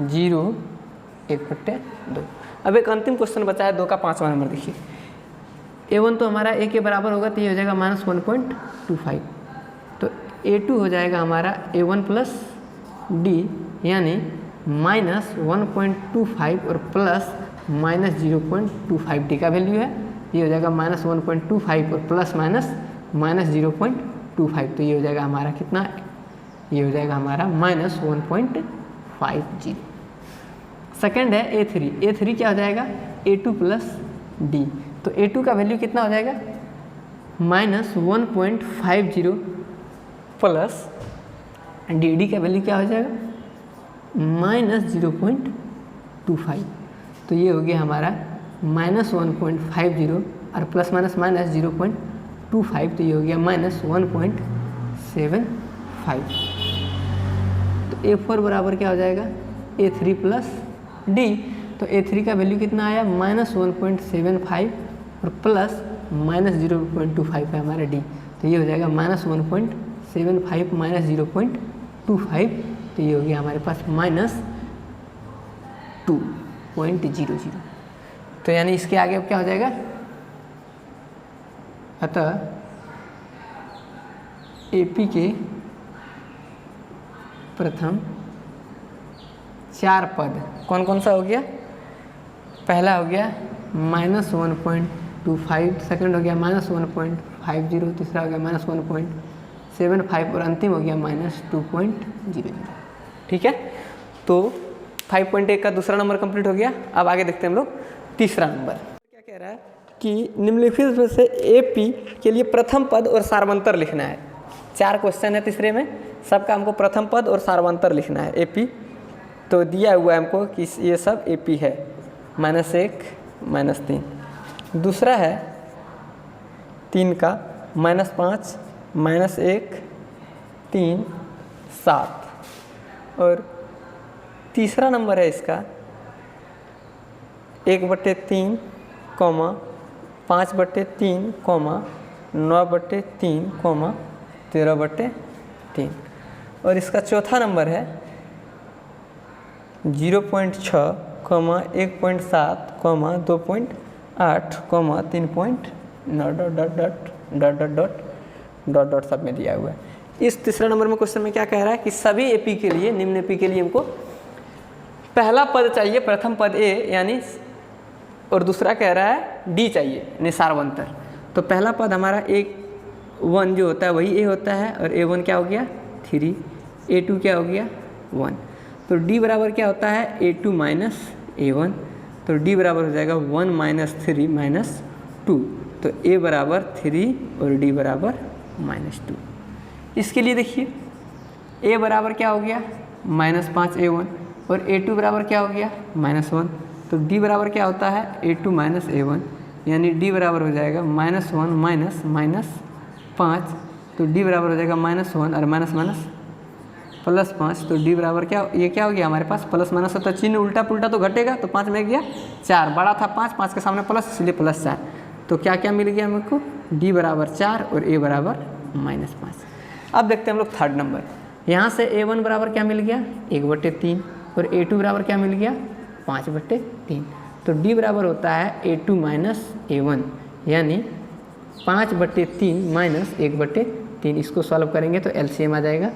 0, 1/2। अब एक अंतिम क्वेश्चन बचा है 2 का 5वां नंबर। देखिए A1 तो हमारा A के बराबर होगा, तो ये हो जाएगा -1.25, तो A2 हो जाएगा हमारा A1 प्लस D, यानी -1.25 और प्लस -0.25 D का वैल्यू है, ये हो जाएगा -1.25 और प्लस -0.25, तो ये हो जाएगा हमारा कितना, ये हो जाएगा हमारा -1.50। सेकेंड है A3 क्या हो जाएगा, A2 प्लस D, तो A2 का वैल्यू कितना हो जाएगा, -1.50 प्लस D का वैल्यू क्या हो जाएगा, -0.25, तो ये हो गया हमारा -1.50 और प्लस माइनस -0.25, तो ये हो गया -1.75। तो A4 बराबर क्या हो जाएगा, A3 प्लस D, तो A3 का वैल्यू कितना आया, -1.75 और प्लस -0.25 है हमारा D, तो ये हो जाएगा -1.75 -0.25, तो ये हो गया हमारे पास -2.00। तो यानी इसके आगे अब क्या हो जाएगा, अतः AP के प्रथम 4 पद कौन कौन सा हो गया, पहला हो गया -1.25, सेकंड हो गया -1.50, तीसरा हो गया -1.75 और अंतिम हो गया -2.00। ठीक है, तो 5.1 का दूसरा नंबर कंप्लीट हो गया। अब आगे देखते हैं हम लोग तीसरा नंबर। क्या कह रहा है कि निम्नलिखित में से AP के लिए प्रथम पद और सार्वंतर लिखना है। 4 क्वेश्चन है तीसरे में, सबका हमको प्रथम पद और सार्वंतर लिखना है AP, तो दिया हुआ है हमको कि ये सब AP है, -1, -3। दूसरा है 3 का -5, -1, 3, 7। और तीसरा नंबर है इसका 1/3, 5/3, 9/3, 13/3। और इसका चौथा नंबर है 0.6, 1.7, 2.8, 3.9 ... सब में दिया हुआ है। इस तीसरा नंबर में क्वेश्चन में क्या कह रहा है कि सभी AP के लिए, निम्न AP के लिए हमको पहला पद चाहिए प्रथम पद A, यानी, और दूसरा कह रहा है D चाहिए, यानी सार्वंतर। तो पहला पद हमारा A1 जो होता है वही A होता है, और A1 क्या हो गया 3, A2 क्या हो गया 1, तो D बराबर क्या होता है A2 माइनस A1, तो D बराबर हो जाएगा 1 - 3 - 2, तो A बराबर 3 और D बराबर -2। इसके लिए देखिए A बराबर क्या हो गया -5 A1 और A2 बराबर क्या हो गया -1, तो D बराबर क्या होता है A2 - A1, यानी डी बराबर हो जाएगा -1 माइनस -5, तो डी बराबर हो जाएगा -1 और माइनस माइनस +5, तो डी बराबर क्या, ये क्या हो गया हमारे पास प्लस माइनस होता है, चिन्ह उल्टा पुल्टा तो घटेगा, तो 5 में गया 4, बड़ा था 5, 5 के सामने प्लस, इसलिए +4। तो क्या क्या मिल गया हमको, डी बराबर 4 और ए बराबर -5। अब देखते हैं हम लोग थर्ड नंबर। यहाँ से A1 बराबर क्या मिल गया 1/3 और A2 बराबर क्या मिल गया 5/3, तो D बराबर होता है A2 माइनस A1, यानी 5/3 माइनस 1/3। इसको सॉल्व करेंगे तो LCM आ जाएगा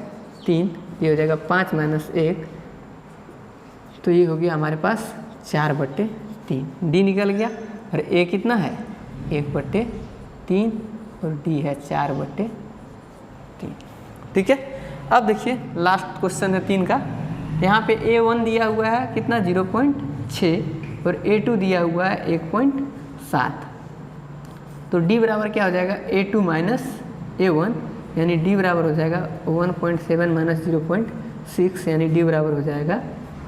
3, ये हो जाएगा 5 माइनस 1, तो ये हो गया हमारे पास 4/3, D निकल गया। और A कितना है 1/3 और D है 4/3। ठीक है, अब देखिए लास्ट क्वेश्चन है 3 का। यहाँ पे A1 दिया हुआ है कितना 0.6 और A2 दिया हुआ है 1.7, तो D बराबर क्या हो जाएगा A2 माइनस A1, यानी D बराबर हो जाएगा 1.7 माइनस 0.6, यानी D बराबर हो जाएगा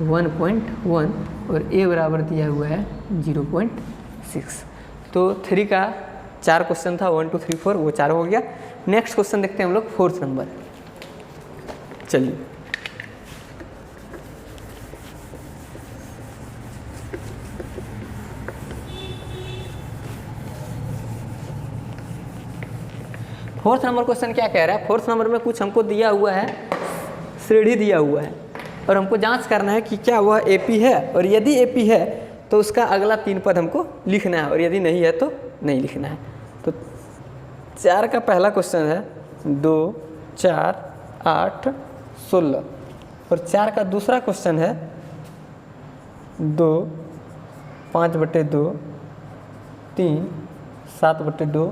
1.1 और A बराबर दिया हुआ है 0.6। तो 3 का 4 क्वेश्चन था, 1 2 3 4, वो 4 हो गया। नेक्स्ट क्वेश्चन देखते हैं हम लोग 4th नंबर। चलिए, फोर्थ नंबर क्वेश्चन क्या कह रहा है, 4th नंबर में कुछ हमको दिया हुआ है, श्रेणी दिया हुआ है और हमको जांच करना है कि क्या वह AP है, और यदि AP है तो उसका अगला 3 पद हमको लिखना है, और यदि नहीं है तो नहीं लिखना है। तो 4 का पहला क्वेश्चन है 2 4 8 16, और 4 का दूसरा क्वेश्चन है 2 5/2 3 7/2 ...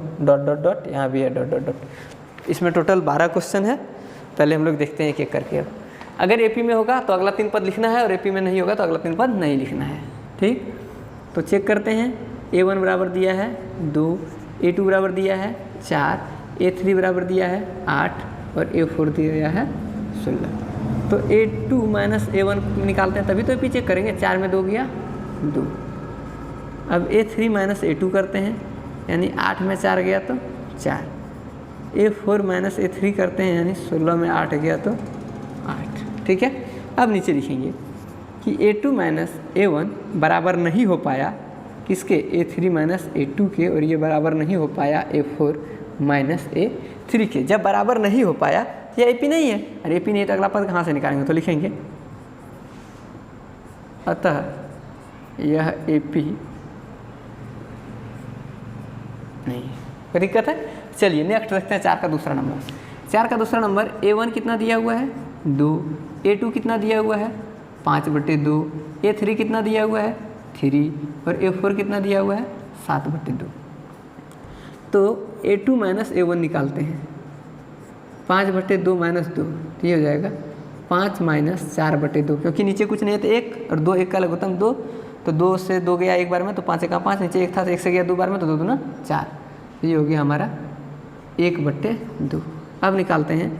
यहाँ भी है ... इसमें टोटल 12 क्वेश्चन है। पहले हम लोग देखते हैं एक एक करके। अगर AP में होगा तो अगला 3 पद लिखना है, और AP में नहीं होगा तो अगला 3 पद नहीं लिखना है। ठीक, तो चेक करते हैं। A1 बराबर दिया है 2, A2 बराबर दिया है 4, A3 बराबर दिया है 8 और A4 दिया है 16। तो A2 माइनस A1 निकालते हैं तभी तो AP चेक करेंगे। 4 में 2 गया 2। अब A3 माइनस A2 करते हैं, यानी 8 में 4 गया तो 4। A4 माइनस A3 करते हैं, यानी 16 में 8 गया तो 8। ठीक है, अब नीचे लिखेंगे कि A2 माइनस A1 बराबर नहीं हो पाया किसके, A3 माइनस A2 के, और ये बराबर नहीं हो पाया A4 माइनस A3 के। जब बराबर नहीं हो पाया तो ये AP नहीं है, और AP नहीं है तो अगला पद कहाँ से निकालेंगे, तो लिखेंगे अतः यह AP नहीं, कोई दिक्कत है। चलिए नेक्स्ट देखते हैं 4 का दूसरा नंबर। 4 का दूसरा नंबर A1 कितना दिया हुआ है 2, A2 कितना दिया हुआ है 5/2, A3 कितना दिया हुआ है 3 और A4 कितना दिया हुआ है 7/2। तो A2 माइनस A1 निकालते हैं। 5/2 माइनस 2, तो ये हो जाएगा 5 माइनस 4/2, क्योंकि नीचे कुछ नहीं है तो 1 और 2, 1 का लघुत्तम 2, तो 2 से 2 गया एक बार में तो 5 1 5, नीचे 1 था तो 1 से गया 2 बार में तो 2 दूना 4, तो ये हो गया हमारा 1/2। अब निकालते हैं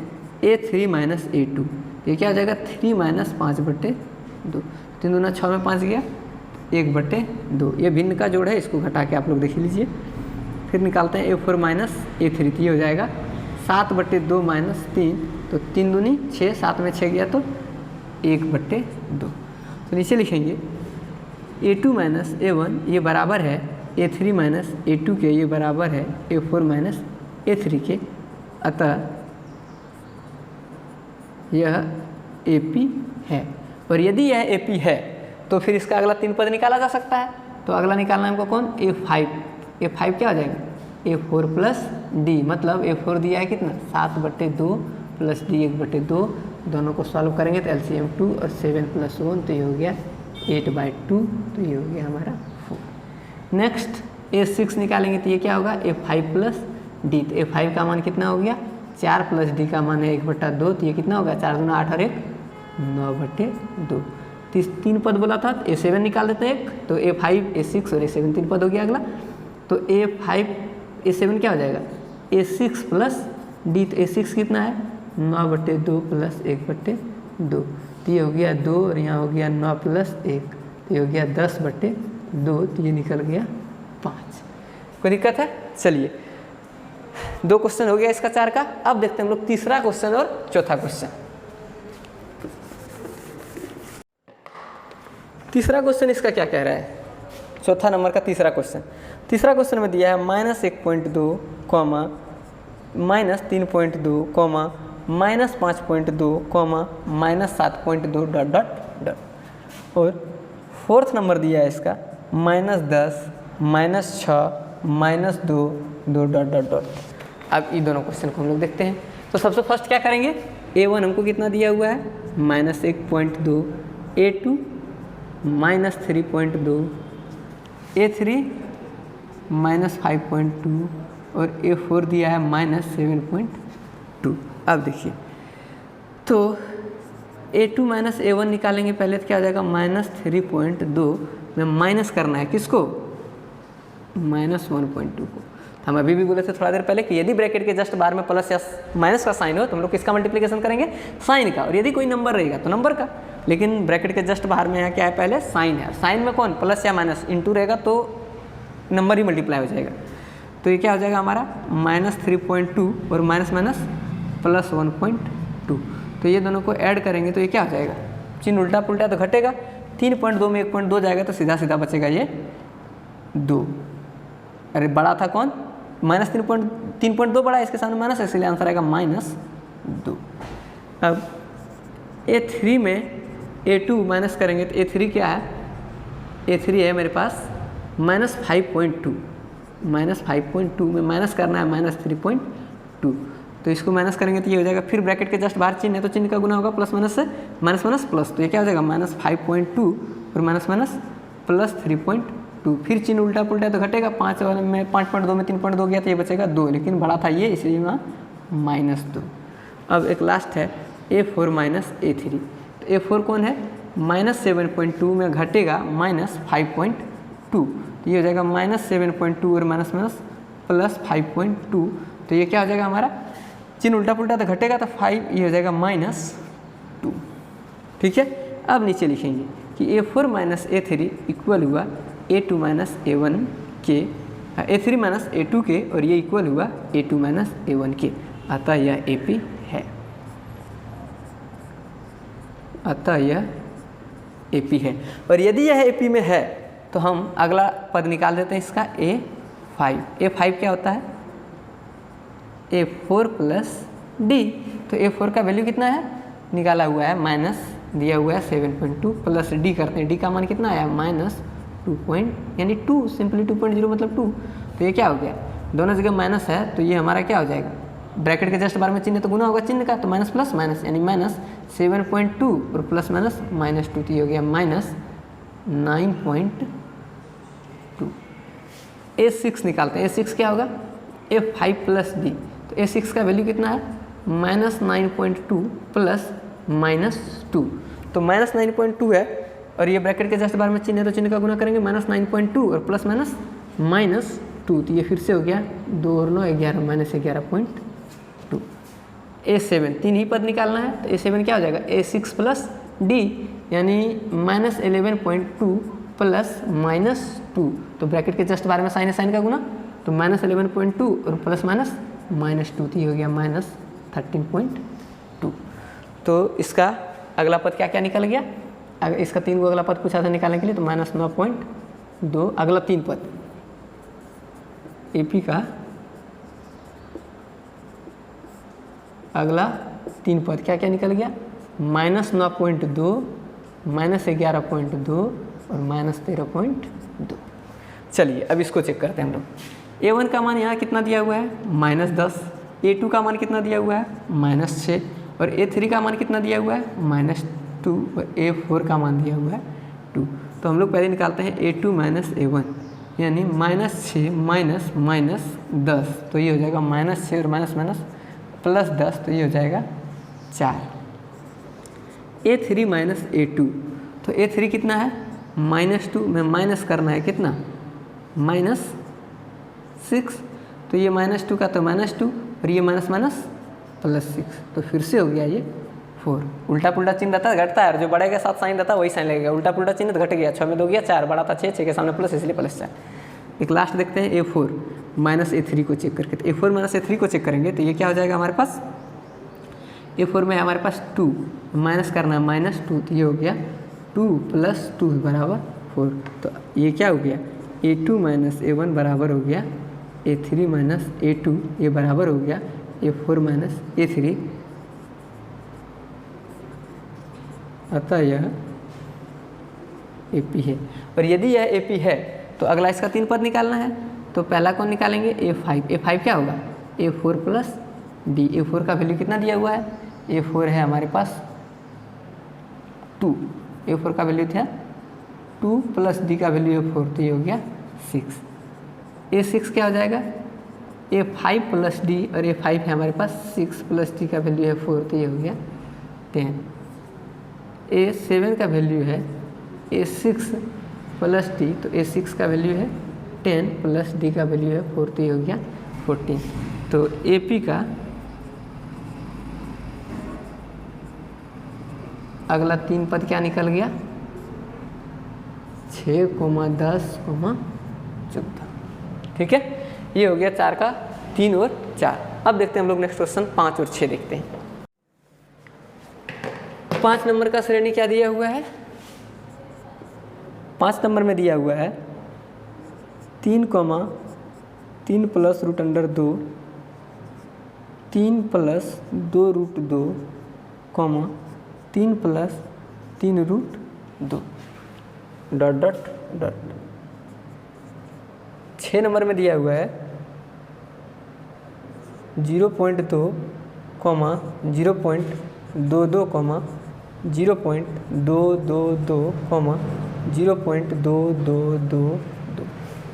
A3 माइनस A2, ये क्या हो जाएगा 3 माइनस 5/2, 3 दूना 6 में 5 गया 1/2। ये भिन्न का जोड़ है, इसको घटा के आप लोग देख लीजिए। फिर निकालते हैं A4 माइनस A3, तो ये हो जाएगा 7/2 माइनस 3, तो 3 दूनी 6, 7 में 6 गया तो 1/2। तो नीचे लिखेंगे A2 माइनस A1 ये बराबर है A3 माइनस A2 के, ये बराबर है A4 माइनस A3 के, अतः यह AP है। और यदि यह AP है तो फिर इसका अगला 3 पद निकाला जा सकता है। तो अगला निकालना है हमको कौन, A5 क्या हो जाएगा A4 प्लस D, मतलब A4 दिया है कितना 7/2 प्लस D 1/2, दोनों को सॉल्व करेंगे तो LCM 2 और 7 + 1, तो ये हो गया 8/2, तो ये हो गया हमारा 4। नेक्स्ट A6 निकालेंगे तो ये क्या होगा A5 प्लस D, तो A5 का मान कितना हो गया 4 प्लस D का मान है 1/2, तो ये कितना होगा 4 दूना 8 और 1 9/2। 3 पद बोला था, तो A7 निकाल देते हैं एक, तो A5 A6 और A7 3 पद हो गया अगला। तो A5 A7 क्या हो जाएगा A6 प्लस D, तो A6 कितना है 9/2 प्लस 1/2, तो ये हो गया 2 और यहाँ हो गया 9 प्लस 1, तो ये हो गया 10/2, तो ये निकल गया 5। कोई दिक्कत है? चलिए 2 क्वेश्चन हो गया इसका 4 का। अब देखते हैं हम लोग तीसरा क्वेश्चन और चौथा क्वेश्चन। तीसरा क्वेश्चन इसका क्या कह रहा है? चौथा नंबर का तीसरा क्वेश्चन। तीसरा क्वेश्चन में दिया है -1.2 comma -3.2 comma -5.2 comma -7.2 dot dot dot. और फोर्थ नंबर दिया है इसका -10 -6 -2 2 डॉट डॉट डॉट। अब ये दोनों क्वेश्चन को हम लोग देखते हैं। तो सबसे फर्स्ट क्या करेंगे, A1 हमको कितना दिया हुआ है -1.2, A2 -3.2, A3 -5.2 और A4 दिया है -7.2। अब देखिए तो A2 माइनस A1 निकालेंगे पहले तो क्या हो जाएगा -3.2 में माइनस करना है किसको, -1.2 को। हम अभी भी बोले थे थोड़ा देर पहले कि यदि ब्रैकेट के जस्ट बाहर में प्लस या माइनस का साइन हो तो हम लोग किसका मल्टीप्लिकेशन करेंगे, साइन का। और यदि कोई नंबर रहेगा तो नंबर का, लेकिन ब्रैकेट के जस्ट बाहर में यहाँ क्या है, पहले साइन है। साइन में कौन, प्लस या माइनस इंटू रहेगा तो नंबर ही मल्टीप्लाई हो जाएगा। तो ये क्या हो जाएगा हमारा -3.2 और माइनस माइनस +1.2। तो ये दोनों को ऐड करेंगे तो ये क्या हो जाएगा, चिन्ह उल्टा पुल्टा तो घटेगा। 3.2 में 1.2 जाएगा तो सीधा सीधा बचेगा ये 2। अरे बड़ा था कौन, -3.2 बड़ा है, इसके सामने माइनस है, इसलिए आंसर आएगा -2। अब A3 में A2 माइनस करेंगे तो A3 क्या है, A3 है मेरे पास -5.2, -5.2 में माइनस करना है -3.2। तो इसको माइनस करेंगे तो ये हो जाएगा, फिर ब्रैकेट के जस्ट बाहर चिन्ह है तो चिन्ह का गुना होगा प्लस माइनस से, माइनस माइनस प्लस। तो ये क्या हो जाएगा -5.2 और माइनस माइनस +3.2। फिर चिन्ह उल्टा पुल्टा तो घटेगा, 5 वाले में 5.2 में 3.2 गया तो ये बचेगा 2, लेकिन बड़ा था ये इसलिए वहाँ -2। अब एक लास्ट है A4 माइनस A3। तो A4 कौन है, -7.2 में घटेगा -5.2। तो ये हो जाएगा -7.2 और माइनस माइनस +5.2। तो ये क्या हो जाएगा हमारा, चिन्ह उल्टा पुल्टा तो घटेगा तो 5, ये हो जाएगा -2। ठीक है। अब नीचे लिखेंगे कि A4 माइनस A3 इक्वल हुआ A2 माइनस A1 के, A3 माइनस A2 के, और ये इक्वल हुआ A2 माइनस A1 के। अतः यह AP है, अतः यह AP है। और यदि यह AP में है तो हम अगला पद निकाल देते हैं इसका A5। A5 क्या होता है, A4 प्लस D। तो A4 का वैल्यू कितना है, निकाला हुआ है, माइनस दिया हुआ है 7.2 प्लस D करते हैं, D का मान कितना आया -2 यानी 2, सिंपली 2.0 मतलब 2। तो ये क्या हो गया, दोनों जगह माइनस है तो ये हमारा क्या हो जाएगा, ब्रैकेट के जस्ट बार में चिन्ह तो गुना होगा चिन्ह का, तो माइनस प्लस माइनस यानी -7.2 और प्लस माइनस -2, तो ये हो गया -9.2। A6 निकालते हैं, A6 क्या होगा, A5 प्लस D। तो A6 का वैल्यू कितना है -9.2 प्लस -2। तो -9.2 है और ये ब्रैकेट के जस्ट बार में चिन्ह है तो चिन्ह का गुना करेंगे, -9.2 और प्लस माइनस -2। तो ये फिर से हो गया 2 और 9 11 -11.2। A7 तीन ही पद निकालना है तो A7 क्या हो जाएगा, A6 प्लस D यानी -11.2 प्लस -2। तो ब्रैकेट के जस्ट बारे में साइन है, साइन का गुना, तो -11.2 और प्लस माइनस -2, तो ये हो गया -13.2। तो इसका अगला पद क्या क्या निकल गया, अगर इसका 3 को अगला पद पूछा था निकालने के लिए तो -9.2। अगला 3 पद AP का अगला 3 पद क्या क्या निकल गया, -9.2, -11.2 और -13.2। चलिए अब इसको चेक करते हैं हम लोग। A1 का मान यहाँ कितना दिया हुआ है -10, A2 का मान कितना दिया हुआ है -6 और A3 का मान कितना दिया हुआ है -2 और A4 का मान दिया हुआ है 2। तो हम लोग पहले निकालते हैं A2 माइनस A1 यानी -6 माइनस -10, तो ये हो जाएगा -6 और माइनस माइनस +10, तो ये हो जाएगा 4। A3 माइनस A2, तो A3 कितना है -2 में माइनस करना है कितना -6, तो ये -2 का तो -2 और ये माइनस माइनस +6, तो फिर से हो गया ये 4। उल्टा पुल्टा चिन्ह रहता है घटता है, और जो बड़े के साथ साइन रहता है वही साइन लगेगा। उल्टा पुल्टा चिन्ह तो घट गया, 6 में 2 गया 4, बड़ा था 6, 6 के सामने प्लस इसलिए +4। एक लास्ट देखते हैं A4 माइनस A3 को चेक करके। तो A4 माइनस A3 को चेक करेंगे तो ये क्या हो जाएगा हमारे पास, A4 में हमारे पास 2 माइनस करना है -2, तो ये हो गया 2 + 2 = 4। तो ये क्या हो गया, A2 माइनस A1 बराबर हो गया A3 माइनस A2, ये बराबर हो गया A4 माइनस A3। अतः यह AP है। और यदि यह AP है तो अगला इसका 3 पद निकालना है। तो पहला कौन निकालेंगे, A5 क्या होगा, A4 + D। A4 का वैल्यू कितना दिया हुआ है, A4 है हमारे पास 2, A4 का वैल्यू था 2 + D का वैल्यू है 4, तो ये हो गया 6। A6 क्या हो जाएगा, A5 + D, और A5 है हमारे पास 6 + D का वैल्यू है 4, तो ये हो गया 10। A7 का वैल्यू है A6 + D, तो A6 का वैल्यू है 10 + D का वैल्यू है 4, तो ये हो गया 14। तो AP का अगला 3 पद क्या निकल गया, 6, 10, 14। ठीक है, ये हो गया 4 का 3 और 4। अब देखते हैं हम लोग नेक्स्ट क्वेश्चन 5 और 6 देखते हैं। 5 नंबर का श्रेणी क्या दिया हुआ है, 5 नंबर में दिया हुआ है 3, 3 + √2, 3 + 2 √2, 3 + 3 √2 ... 6 नंबर में दिया हुआ है 0.2, 0.22, 0.222, 0.2222।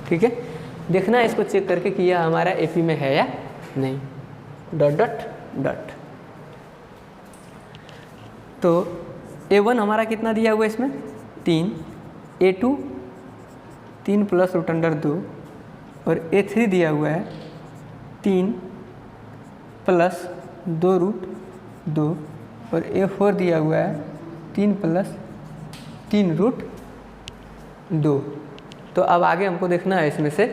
ठीक है, देखना है इसको चेक करके कि यह हमारा AP में है या नहीं। ... तो A1 हमारा कितना दिया हुआ है इसमें 3, A2 3 + √2, और A3 दिया हुआ है 3 + 2 √2, और A4 दिया हुआ है 3 + 3 √2। तो अब आगे हमको देखना है इसमें से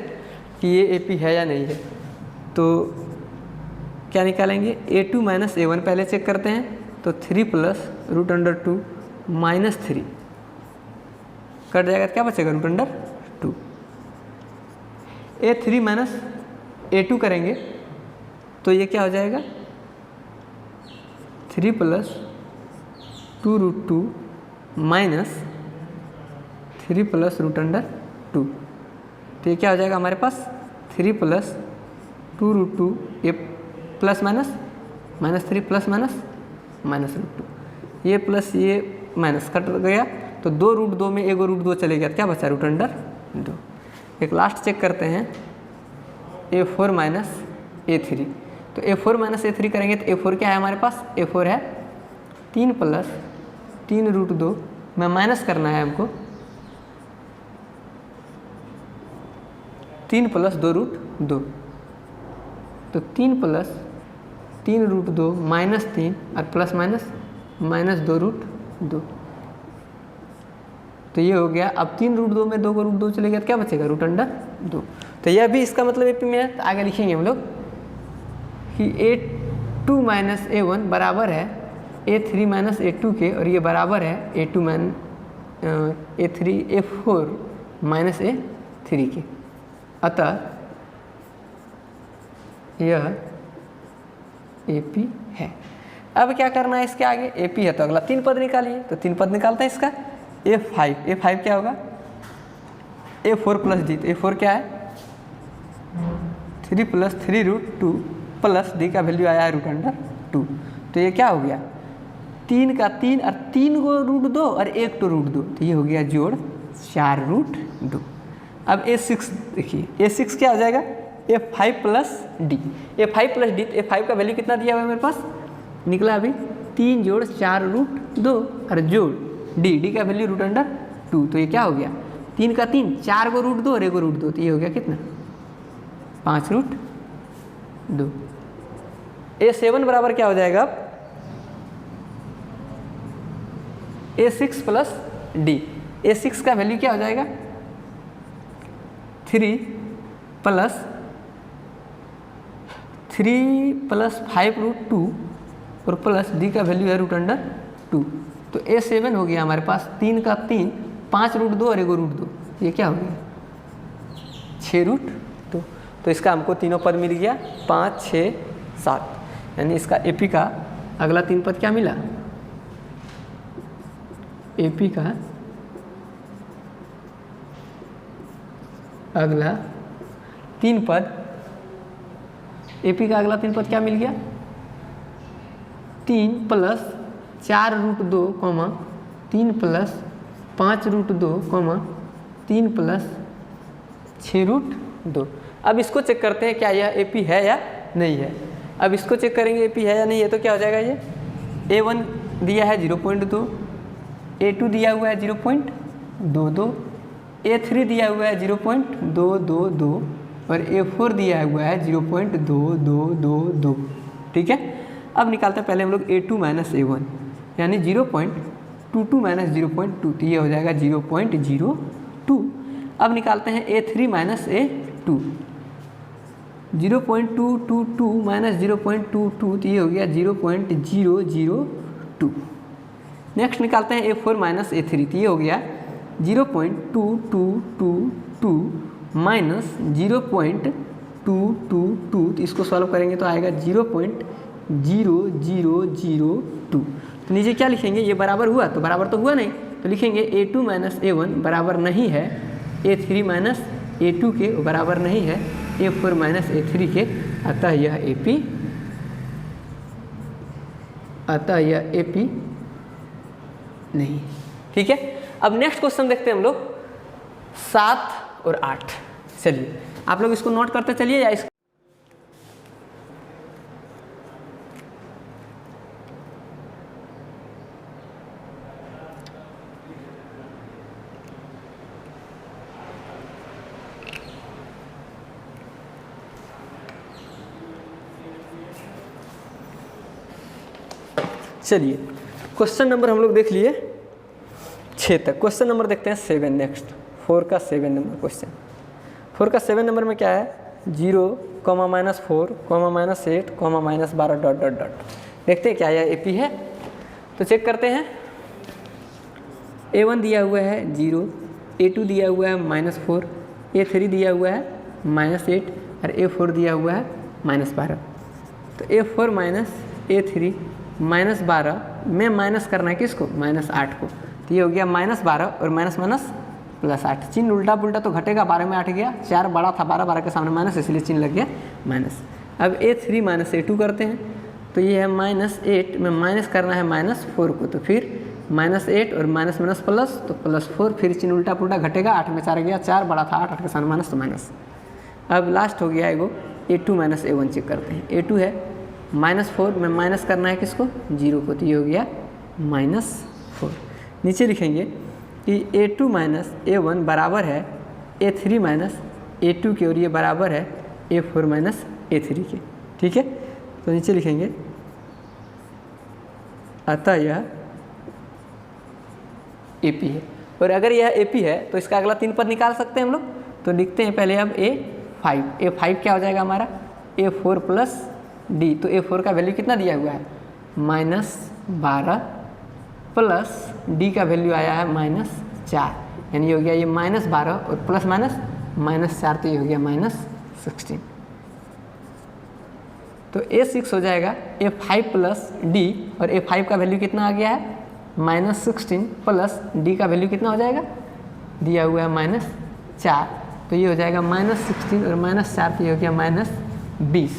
कि ये AP है या नहीं है। तो क्या निकालेंगे, A2 माइनस A1 पहले चेक करते हैं। तो 3 + √2 -3 कट जाएगा, तो क्या बचेगा √2। A3 माइनस A2 करेंगे तो ये क्या हो जाएगा, 3 + 2 √2 -3 + √2। तो ये क्या हो जाएगा हमारे पास 3 + 2 √2, ये प्लस माइनस -3 प्लस माइनस -√2, ये प्लस ये माइनस कट गया। तो 2 √2 में 1 √2 चले गया, क्या बचा √2। एक लास्ट चेक करते हैं A4 माइनस A3। तो A4 माइनस A3 करेंगे तो A4 क्या है हमारे पास, A4 है 3 + 3 √2 में माइनस करना है हमको 3 + 2 √2। तो 3 + 3 √2 -3 और प्लस माइनस 2 √2। तो ये हो गया। अब 3 √2 में 2 को √2 चले गया तो क्या बचेगा √2। तो यह भी इसका मतलब AP में है। तो आगे लिखेंगे हम लोग कि A2 माइनस A1 बराबर है A3 माइनस A2 के, और ये बराबर है A4 माइनस A3 के। अतः यह AP है। अब क्या करना है इसके आगे, AP है तो अगला 3 पद निकालिए। तो 3 पद निकालते हैं इसका। A5 क्या होगा, A4 + D। तो A4 क्या है 3 + 3 √2 प्लस D का वैल्यू आया है √2। तो ये क्या हो गया 3 का 3 और 3 को √2 और 1 तो √2, तो ये हो गया जोड़ 4 √2। अब A6 देखिए, A6 क्या हो जाएगा A5 + D। A5 + D, तो A5 का वैल्यू कितना दिया हुआ है मेरे पास, निकला अभी 3 जोड़ 4 √2 और जोड़ D का वैल्यू √2। तो ये क्या हो गया 3 का 3, 4 को √2 और 1 को √2, तो ये हो गया कितना 5 √2। A7 बराबर क्या हो जाएगा अब A6 + D। A6 का वैल्यू क्या हो जाएगा 3 प्लस 3 + 5√2 और प्लस डी का वैल्यू है √2। तो A7 हो गया हमारे पास 3 का 3, 5√2 और 1√2, ये क्या हो गया 6√2। तो इसका हमको तीनों पद मिल गया 5, 6, 7, यानी इसका AP का अगला 3 पद क्या मिला, AP का अगला 3 पद, AP का अगला 3 पद क्या मिल गया 3 + 4√2, 3 + 5√2, 3 + 6√2। अब इसको चेक करते हैं क्या यह AP है या नहीं है। अब इसको चेक करेंगे AP है या नहीं है, तो क्या हो जाएगा, ये A1 दिया है 0.2, A2 दिया हुआ है 0.22, A3 दिया हुआ है 0.222 और A4 दिया हुआ है 0.2222। ठीक है, अब निकालते हैं पहले हम लोग A2 - A1, यानी 0.22 - 0.2, तो ये हो जाएगा 0.02। अब निकालते हैं A3 - A2, 0.222 - 0.22, तो ये हो गया 0.002। नेक्स्ट निकालते हैं A4 - A3, तो ये हो गया 0.2222 माइनस 0.222, तो इसको सॉल्व करेंगे तो आएगा 0.0002। तो नीचे क्या लिखेंगे, ये बराबर हुआ, तो बराबर तो हुआ नहीं, तो लिखेंगे A2 - A1 बराबर नहीं है A3 - A2 के, बराबर नहीं है A4 - A3 के, अतः यह AP नहीं। ठीक है, अब नेक्स्ट क्वेश्चन देखते हैं हम लोग 7 और 8। चलिए आप लोग इसको नोट करते चलिए या चलिए क्वेश्चन नंबर हम लोग देख लिए 6 तक। क्वेश्चन नंबर देखते हैं 7, नेक्स्ट 4 का 7 नंबर क्वेश्चन। 4 का 7 नंबर में क्या है, 0, -4, -8, -12 ... देखते हैं क्या यह AP है, तो चेक करते हैं। A1 दिया हुआ है 0, A2 दिया हुआ है -4, A3 दिया हुआ है -8 और A4 दिया हुआ है -12। तो A4 - A3 -12 में माइनस करना है किसको, -8 को, तो ये हो गया -12 और +8। चिन्ह उल्टा पुल्टा तो घटेगा, 12 में 8 गया, 4 बड़ा था, 12 के सामने माइनस, इसलिए चिन्ह लग गया माइनस। अब A3 - A2 करते हैं, तो ये है -8 में माइनस करना है -4 को, तो फिर -8 और माइनस प्लस, तो +4, फिर चिन्ह उल्टा पुल्टा घटेगा, 8 में 4 गया, 4 बड़ा था, 8 के सामने माइनस, तो माइनस। अब लास्ट हो गया एगो A2 - A1 चेक करते हैं। A2 है -4 में माइनस करना है किसको, 0 को, तो ये हो गया -4। नीचे लिखेंगे कि A2 - A1 बराबर है A3 - A2 के, और ये बराबर है A4 - A3 के। ठीक है, तो नीचे लिखेंगे अतः यह AP है। और अगर यह AP है तो इसका अगला 3 पद निकाल सकते हैं हम लोग, तो लिखते हैं पहले अब A5 क्या हो जाएगा हमारा, A4 + D। तो A4 का वैल्यू कितना दिया हुआ है, -12 प्लस D का वैल्यू आया है -4, यानी हो गया ये -12 और प्लस -4, तो ये हो गया -16। तो A6 हो जाएगा A5 + D, और A5 का वैल्यू कितना आ गया है, -16 प्लस D का वैल्यू कितना हो जाएगा, दिया हुआ है -4, तो ये हो जाएगा -16 और -4, तो ये हो गया -20।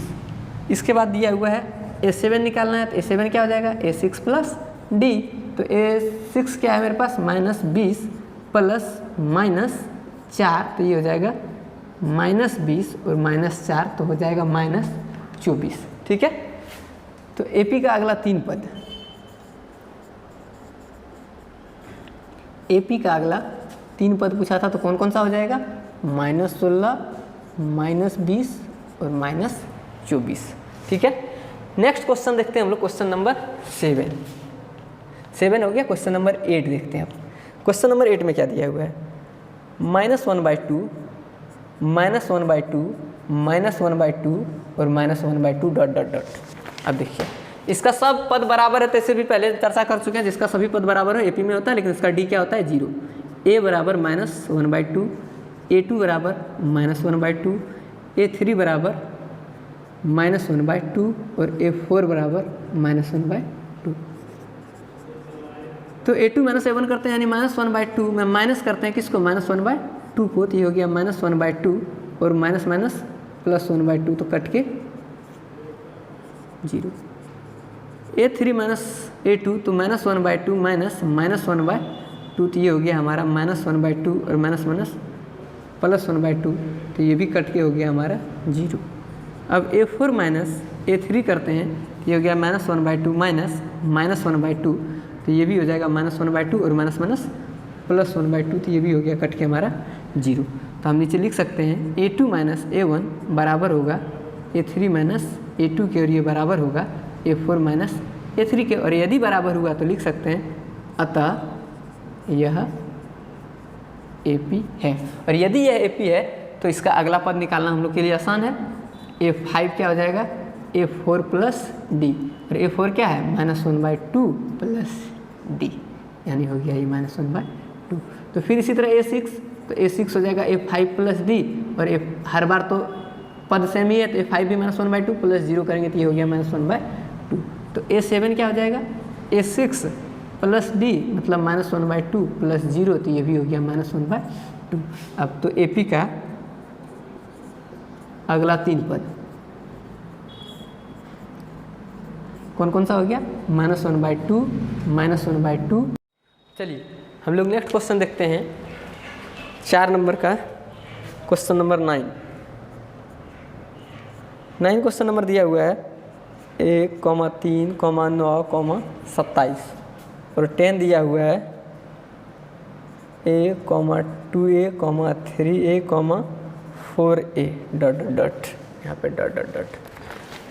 इसके बाद दिया हुआ है A7 निकालना है, तो A7 क्या हो जाएगा, A6 + D। तो A6 क्या है मेरे पास, -20 प्लस -4, तो ये हो जाएगा -20 और -4, तो हो जाएगा -24। ठीक है, तो AP का अगला 3 पद, AP का अगला 3 पद पूछा था, तो कौन कौन सा हो जाएगा, -16, -20 और -24। ठीक है, नेक्स्ट क्वेश्चन देखते हैं हम लोग, क्वेश्चन नंबर 7 हो गया। क्वेश्चन नंबर 8 देखते हैं अब। क्वेश्चन नंबर 8 में क्या दिया हुआ है, -1/2 -1/2 -1/2 और -1/2 डॉट डॉट डॉट। अब देखिए इसका सब पद बराबर है, तो इसे भी पहले चर्चा कर चुके हैं, जिसका सभी पद बराबर है एपी में होता है, लेकिन इसका डी क्या होता है 0। ए बराबर -1/2, A2 बराबर -1/2, A3 बराबर -1/2 और A4 बराबर -1/2। तो A2 -A1 करते हैं यानी -1/2 में माइनस करते हैं किसको, -1/2 को, तो ये हो गया -1/2 और माइनस माइनस +1/2 तो कट के 0। A3 -A2 तो -1/2 -1/2 तो ये हो गया हमारा -1/2 और माइनस माइनस +1/2 तो ये भी कट के हो गया हमारा 0। अब A4 -A3 करते हैं, ये हो गया -1/2 -1/2 तो ये भी हो जाएगा -1/2 और माइनस माइनस +1/2 तो ये भी हो गया कट के हमारा 0। तो हम नीचे लिख सकते हैं A2 -A1 बराबर होगा A3 -A2 के और ये बराबर होगा A4 -A3 के, और यदि बराबर हुआ तो लिख सकते हैं अतः यह AP है। और यदि यह AP है तो इसका अगला पद निकालना हम लोग के लिए आसान है। A5 क्या हो जाएगा A4 + D, और A4 क्या है -1/2 + D, यानी हो गया ये -1/2। तो फिर इसी तरह A6, तो A6 हो जाएगा A5 + D, और हर बार तो पद सेम ही है, तो A5 भी -1/2 + 0 करेंगे तो ये हो गया -1/2। तो A7 क्या हो जाएगा A6 + D मतलब -1/2 + 0 तो ये भी हो गया -1/2। अब तो AP का अगला 3 पद कौन कौन सा हो गया, -1/2 -1/2। चलिए हम लोग नेक्स्ट क्वेश्चन देखते हैं, 4 नंबर का क्वेश्चन नंबर 9 क्वेश्चन नंबर दिया हुआ है 1, 3, 9, 27 और 10 दिया हुआ है A, 2A, 3A, 4A dot dot dot, यहाँ पे डॉट डॉट डॉट।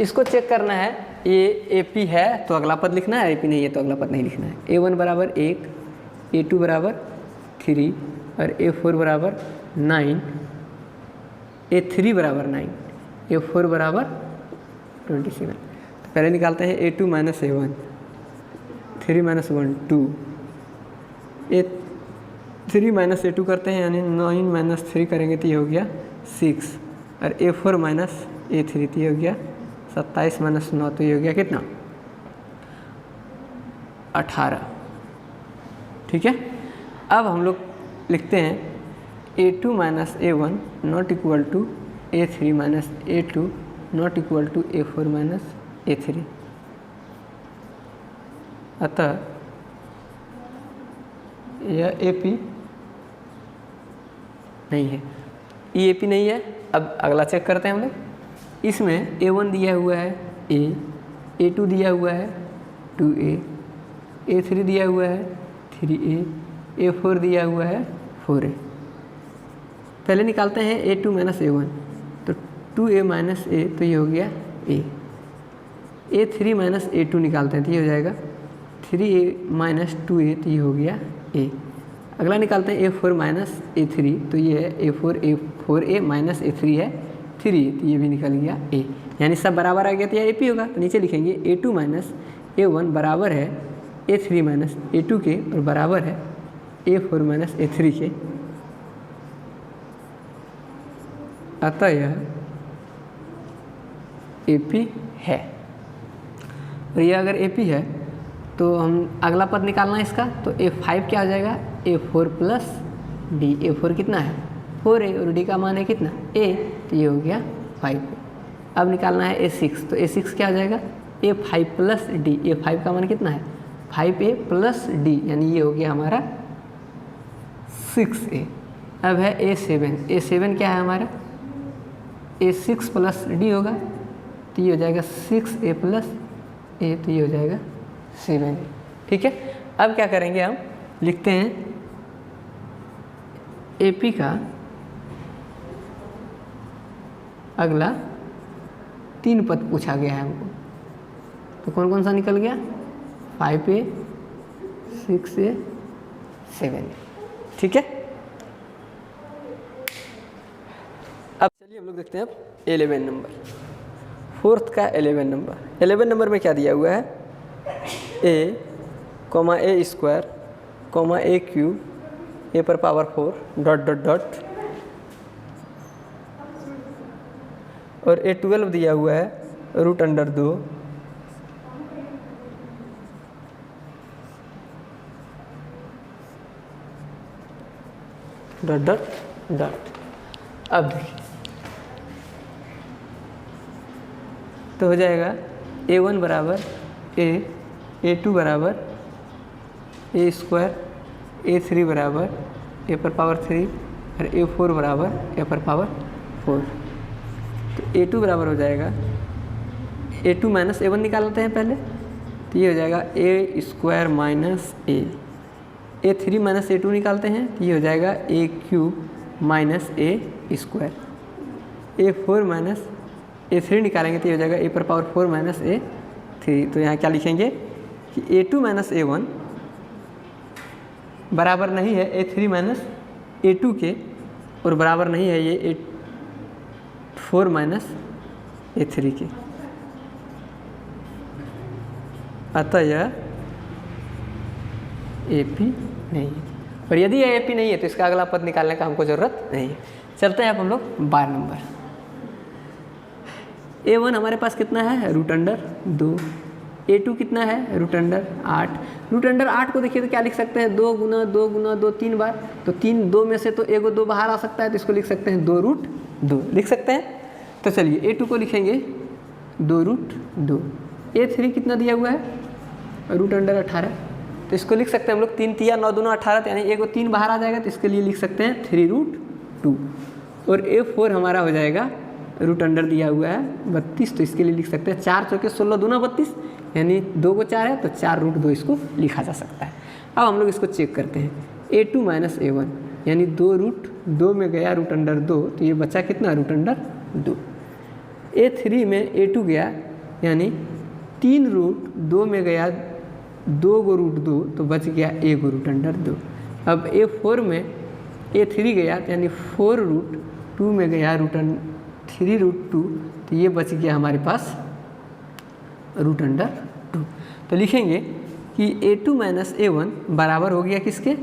इसको चेक करना है, ये AP है तो अगला पद लिखना है, AP नहीं है तो अगला पद नहीं लिखना है। A1 बराबर 1, A2 बराबर 3 और A4 बराबर 9, A3 बराबर 9, A4 बराबर 27। तो पहले निकालते हैं A2 -A1, 3 - 1 2, A3 -A2 करते हैं यानी 9 - 3 करेंगे तो ये हो गया 6, और A4 -A3 तो ये हो गया 27 - 9 तो ये हो गया कितना 18। ठीक है, अब हम लोग लिखते हैं A2 -A1 not equal to A3 -A2 not equal to A4 -A3। अतः यह AP नहीं है, ये AP नहीं है। अब अगला चेक करते हैं हम लोग, इसमें A1 दिया हुआ है A, A2 दिया हुआ है 2A, A3 दिया हुआ है 3A, A4 दिया हुआ है 4A। पहले निकालते हैं A2 -A1, तो 2A -A तो ये हो गया A, A3 -A2 निकालते हैं तो ये हो जाएगा 3A -2A तो ये हो गया A। अगला निकालते हैं A4 -A3 तो ये है A4A -A3 है 3, तो ये भी निकल गया A, यानी सब बराबर आ गया तो यह AP होगा। तो नीचे लिखेंगे A2 -A1 बराबर है A3 -A2 के और बराबर है A4 -A3 के, अतः यह AP है। और यह अगर AP है तो हम अगला पद निकालना है इसका, तो A5 क्या हो जाएगा A4 + D। A4 कितना है 4A और D का मान है कितना A, तो ये हो गया 5। अब निकालना है A6, तो A6 क्या हो जाएगा A5 + D। A5 का मान कितना है 5A + D, यानी ये हो गया हमारा 6A। अब है A7, A7 क्या है हमारा A6 + D होगा तो ये हो जाएगा 6A + A, तो ये हो जाएगा 7A। ठीक है, अब क्या करेंगे हम लिखते हैं AP का अगला 3 पद पूछा गया है हमको, तो कौन कौन सा निकल गया 5A 6A 7A। ठीक है, हम लोग देखते हैं अब 11 नंबर, फोर्थ का 11 नंबर। 11 नंबर में क्या दिया हुआ है, a, a square, a cube, a पर पावर 4 डॉट डॉट डॉट, और a12 दिया हुआ है √2 डॉट डॉट डॉट। अब देखिए तो हो जाएगा a1 बराबर a, a2 बराबर a स्क्वायर, a3 बराबर a पर पावर 3 और a4 बराबर a पर पावर 4। तो a2 बराबर हो जाएगा a2 माइनस a1 निकाल लेते हैं पहले, तो ये हो जाएगा a square minus a3 minus a2 निकालते हैं, तो ये हो जाएगा a cube minus a square, a4 minus a3 निकालेंगे तो ये हो जाएगा a पर पावर 4 माइनस a3। तो यहाँ क्या लिखेंगे कि a2 माइनस a1 बराबर नहीं है a3 माइनस a2 के, और बराबर नहीं है ये a4 माइनस a3 के। अतः यह AP नहीं है, और यदि यह AP नहीं है तो इसका अगला पद निकालने का हमको ज़रूरत नहीं है। चलते हैं अब हम लोग 12 नंबर। a1 हमारे पास कितना है, √2, a2 कितना है, √8। √8 को देखिए तो क्या लिख सकते हैं, 2 गुना 2 गुना 2 3 बार, तो 3 2 में से तो एगो 2 बाहर आ सकता है, तो इसको लिख सकते हैं 2√2 लिख सकते हैं। तो चलिए a2 को लिखेंगे 2√2। a3 कितना दिया हुआ है, √18, तो इसको लिख सकते हैं हम लोग 3 तिया 9 दूना 18, यानी एगो 3 बाहर आ जाएगा, तो इसके लिए लिख सकते हैं 3√2। और a4 हमारा हो जाएगा √अंडर दिया हुआ है 32, तो इसके लिए लिख सकते हैं 4 चौके 16 दूना 32, यानी 2 को 4 है तो 4√2 इसको लिखा जा सकता है। अब हम लोग इसको चेक करते हैं, a2 माइनस a1 यानी 2√2 में गया √2, तो ये बचा कितना, √2। a3 में a2 गया यानी 3√2 में गया 2 गो √2, तो बच गया 1 गो √2। अब a4 में a3 गया यानी 4√2 में गया 3√2, तो ये बच गया हमारे पास √2। तो लिखेंगे कि a2 माइनस a1 बराबर हो गया किसके,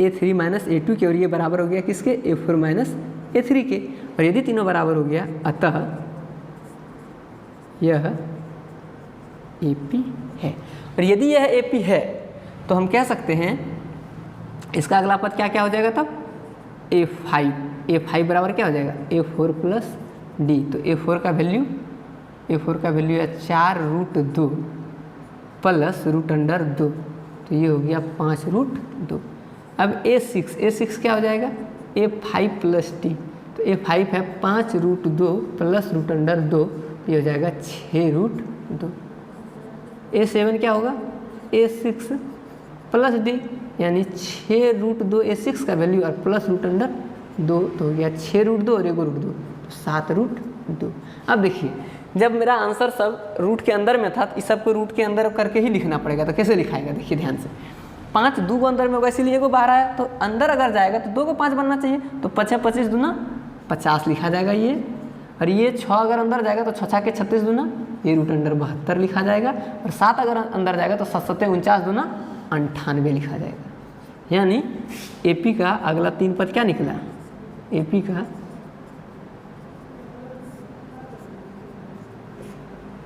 a3 माइनस a2 के, और ये बराबर हो गया किसके, a4 माइनस a3 के। और यदि तीनों बराबर हो गया अतः यह AP है। और यदि यह AP है तो हम कह सकते हैं इसका अगला पद क्या क्या हो जाएगा तब, a5 बराबर क्या हो जाएगा, a4 प्लस d। तो a4 का वैल्यू है 4√2 प्लस √2, तो ये हो गया 5√2। अब a6 क्या हो जाएगा, a5 प्लस d, तो a5 है 5√2 प्लस √2, ये हो जाएगा 6√2। a7 क्या होगा, a6 प्लस d यानी 6√2 a6 का वैल्यू और प्लस √2, तो हो गया 6√2 और 1 √2, 7√2। अब देखिए जब मेरा आंसर सब रूट के अंदर में था, तो इस सब को रूट के अंदर करके ही लिखना पड़ेगा। तो कैसे लिखाएगा, देखिए ध्यान से, 5 2 को अंदर में होगा, इसीलिए को बाहर आया, तो अंदर अगर जाएगा तो 2 को 5 बनना चाहिए, तो 5 25 दूना 50 लिखा जाएगा ये। और ये 6 अगर अंदर जाएगा तो 6 के 36 दूना, ये √72 लिखा जाएगा। और 7 अगर अंदर जाएगा तो 7 7 49 दूना 98 लिखा जाएगा। यानी AP का अगला 3 पद क्या निकला, AP का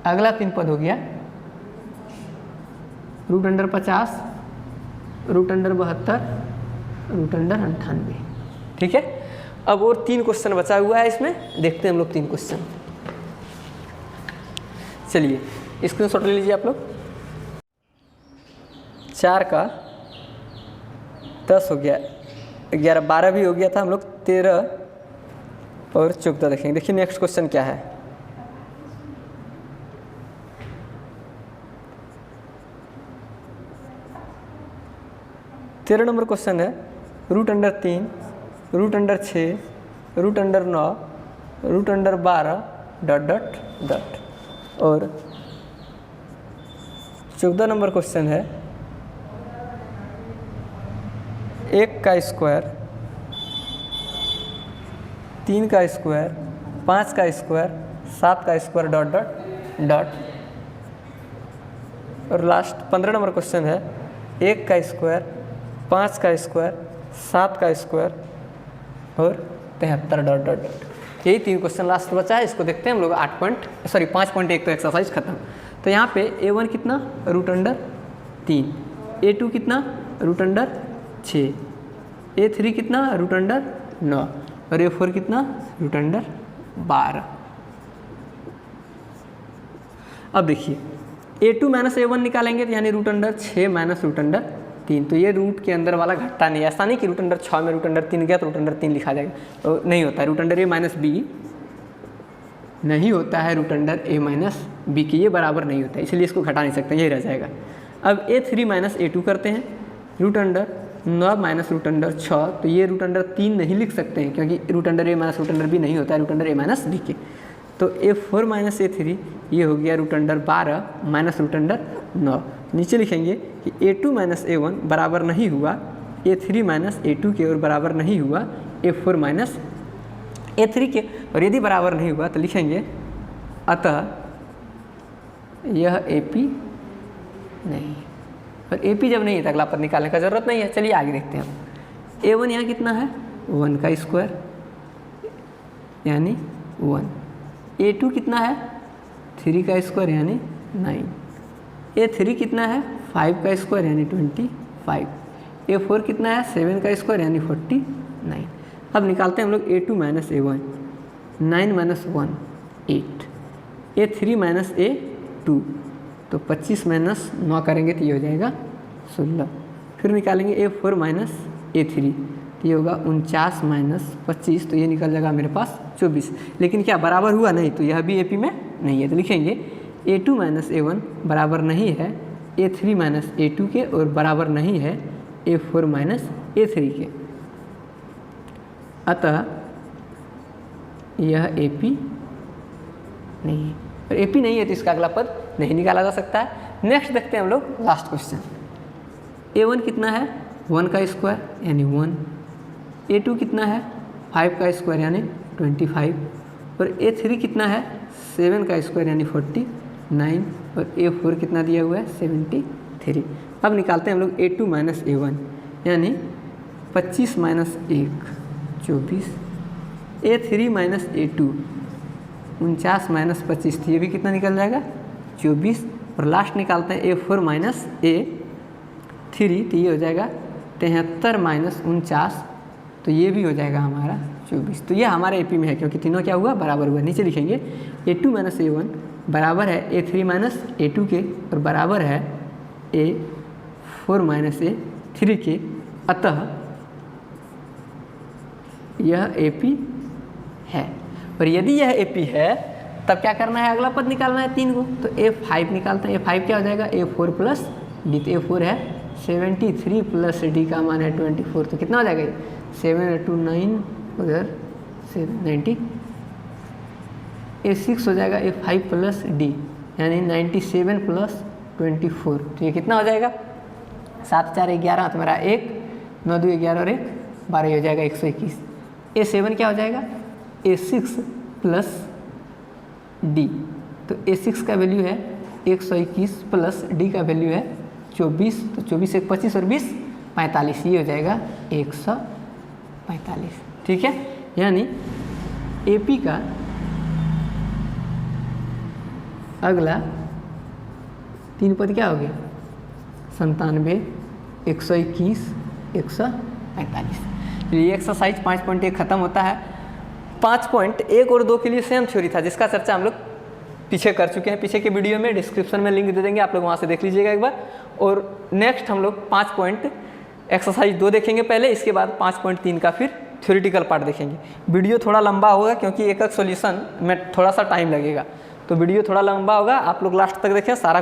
अगला 3 पद हो गया √50, √72, √98। ठीक है। अब और 3 क्वेश्चन बचा हुआ है इसमें, देखते हैं हम लोग 3 क्वेश्चन। चलिए स्क्रीनशॉट ले लीजिए आप लोग। 4 का 10 हो गया, 11 12 भी हो गया था, हम लोग 13 और 14 देखेंगे। देखिए नेक्स्ट क्वेश्चन क्या है, तेरह नंबर क्वेश्चन है, √3, √6, √9, √12 डॉट डॉट डॉट। और 14 नंबर क्वेश्चन है, 1 का स्क्वायर, 3 का स्क्वायर, 5 का स्क्वायर 7 का स्क्वायर डॉट डॉट डॉट, और लास्ट 15 नंबर क्वेश्चन है 1 का स्क्वायर 5 का स्क्वायर 7 का स्क्वायर और 73 डॉट डॉट डॉट। यही 3 क्वेश्चन लास्ट बचा है, इसको देखते हैं हम लोग। 5.1 तो एक्सरसाइज खत्म। तो यहाँ पे A1 कितना √3, A2 कितना √6, A3 कितना √9 और A4 कितना √12। अब देखिए A2 माइनस A1 निकालेंगे तो यानी √6 माइनस √3, तो ये रूट के अंदर वाला घटता नहीं, ऐसा नहीं कि √6 में √3 गया तो √3 लिखा जाएगा, तो नहीं होता है। √a माइनस बी नहीं होता है, √a माइनस बी की ये बराबर नहीं होता है, इसलिए इसको घटा नहीं सकते, यही रह जाएगा। अब A3 माइनस A2 करते हैं, √9 माइनस √6, तो ये √3 नहीं लिख सकते हैं क्योंकि √a माइनस √b नहीं होता है √a माइनस b के। तो A4 माइनस A3 ये हो गया √12 माइनस √9। नीचे लिखेंगे कि A2 माइनस A1 बराबर नहीं हुआ A3 माइनस A2 के और बराबर नहीं हुआ A4 माइनस A3 के, और यदि बराबर नहीं हुआ तो लिखेंगे अतः यह AP नहीं, और AP जब नहीं है तो अगला पद निकालने का ज़रूरत नहीं है। चलिए आगे देखते हैं हम। A1 यहाँ कितना है 1 का स्क्वायर यानी 1, A2 कितना है 3 का स्क्वायर यानी 9, A3 कितना है 5 का स्क्वायर यानी 25, A4 कितना है 7 का स्क्वायर यानी 49। अब निकालते हैं हम लोग A2 minus A1, 9 minus 1 8, A3 minus A2, तो 25 माइनस 9 करेंगे तो ये हो जाएगा 16। फिर निकालेंगे A4 माइनस A3, तो ये होगा 49 माइनस 25, तो ये निकल जाएगा मेरे पास 24। लेकिन क्या बराबर हुआ नहीं, तो यह भी AP में नहीं है, तो लिखेंगे A2 माइनस A1 बराबर नहीं है A3 माइनस A2 के और बराबर नहीं है A4 माइनस A3 के, अतः यह AP नहीं है। और AP नहीं है तो इसका अगला पद नहीं निकाला जा सकता है। नेक्स्ट देखते हैं हम लोग लास्ट क्वेश्चन। A1 कितना है 1 का स्क्वायर यानी 1, A2 कितना है 5 का स्क्वायर यानी 25, और A3 कितना है 7 का स्क्वायर यानी 49, और A4 कितना दिया हुआ है 73। अब निकालते हैं हम लोग A2 माइनस A1 यानी 25 minus 1 24, A3 minus A2 49 minus 25, तो ये भी कितना निकल जाएगा 24, और लास्ट निकालते हैं A4 माइनस A3, तो ये हो जाएगा 73 माइनस 49, तो ये भी हो जाएगा हमारा 24। तो ये हमारे AP में है क्योंकि तीनों क्या हुआ बराबर हुआ। नीचे लिखेंगे A2 माइनस A1 बराबर है A3 माइनस A2 के और बराबर है A4 माइनस A3 के, अतः यह AP है। और यदि यह AP है तब क्या करना है, अगला पद निकालना है 3 को, तो A5 निकालते हैं। A5 क्या हो जाएगा A4 प्लस D, तो A4 है 73 प्लस D का मान है 24, तो कितना हो जाएगा 7 2 9 उधर 90, A6 हो जाएगा A5 प्लस D यानी 97 प्लस 24, तो ये कितना हो जाएगा 7 4 11, तो मेरा 1 9 2 11 और 1 12 हो जाएगा 121। A7 क्या हो जाएगा A6 प्लस D, तो A6 का वैल्यू है 121 प्लस D का वैल्यू है 24, तो 24 1 25 और 20 45, ये हो जाएगा 145। ठीक है, यानी AP का अगला 3 पद क्या हो गया 97 121 145। ये एक्सरसाइज 5.1 खत्म होता है। 5.1 और 2 के लिए सेम थ्योरी था जिसका चर्चा हम लोग पीछे कर चुके हैं, पीछे के वीडियो में डिस्क्रिप्शन में लिंक दे देंगे, आप लोग वहाँ से देख लीजिएगा एक बार। और नेक्स्ट हम लोग 5 एक्सरसाइज 2 देखेंगे पहले, इसके बाद 5.3 का फिर थ्योरेटिकल पार्ट देखेंगे। वीडियो थोड़ा लंबा होगा क्योंकि एक एक सॉल्यूशन में थोड़ा सा टाइम लगेगा, तो वीडियो थोड़ा लंबा होगा, आप लोग लास्ट तक देखें, सारा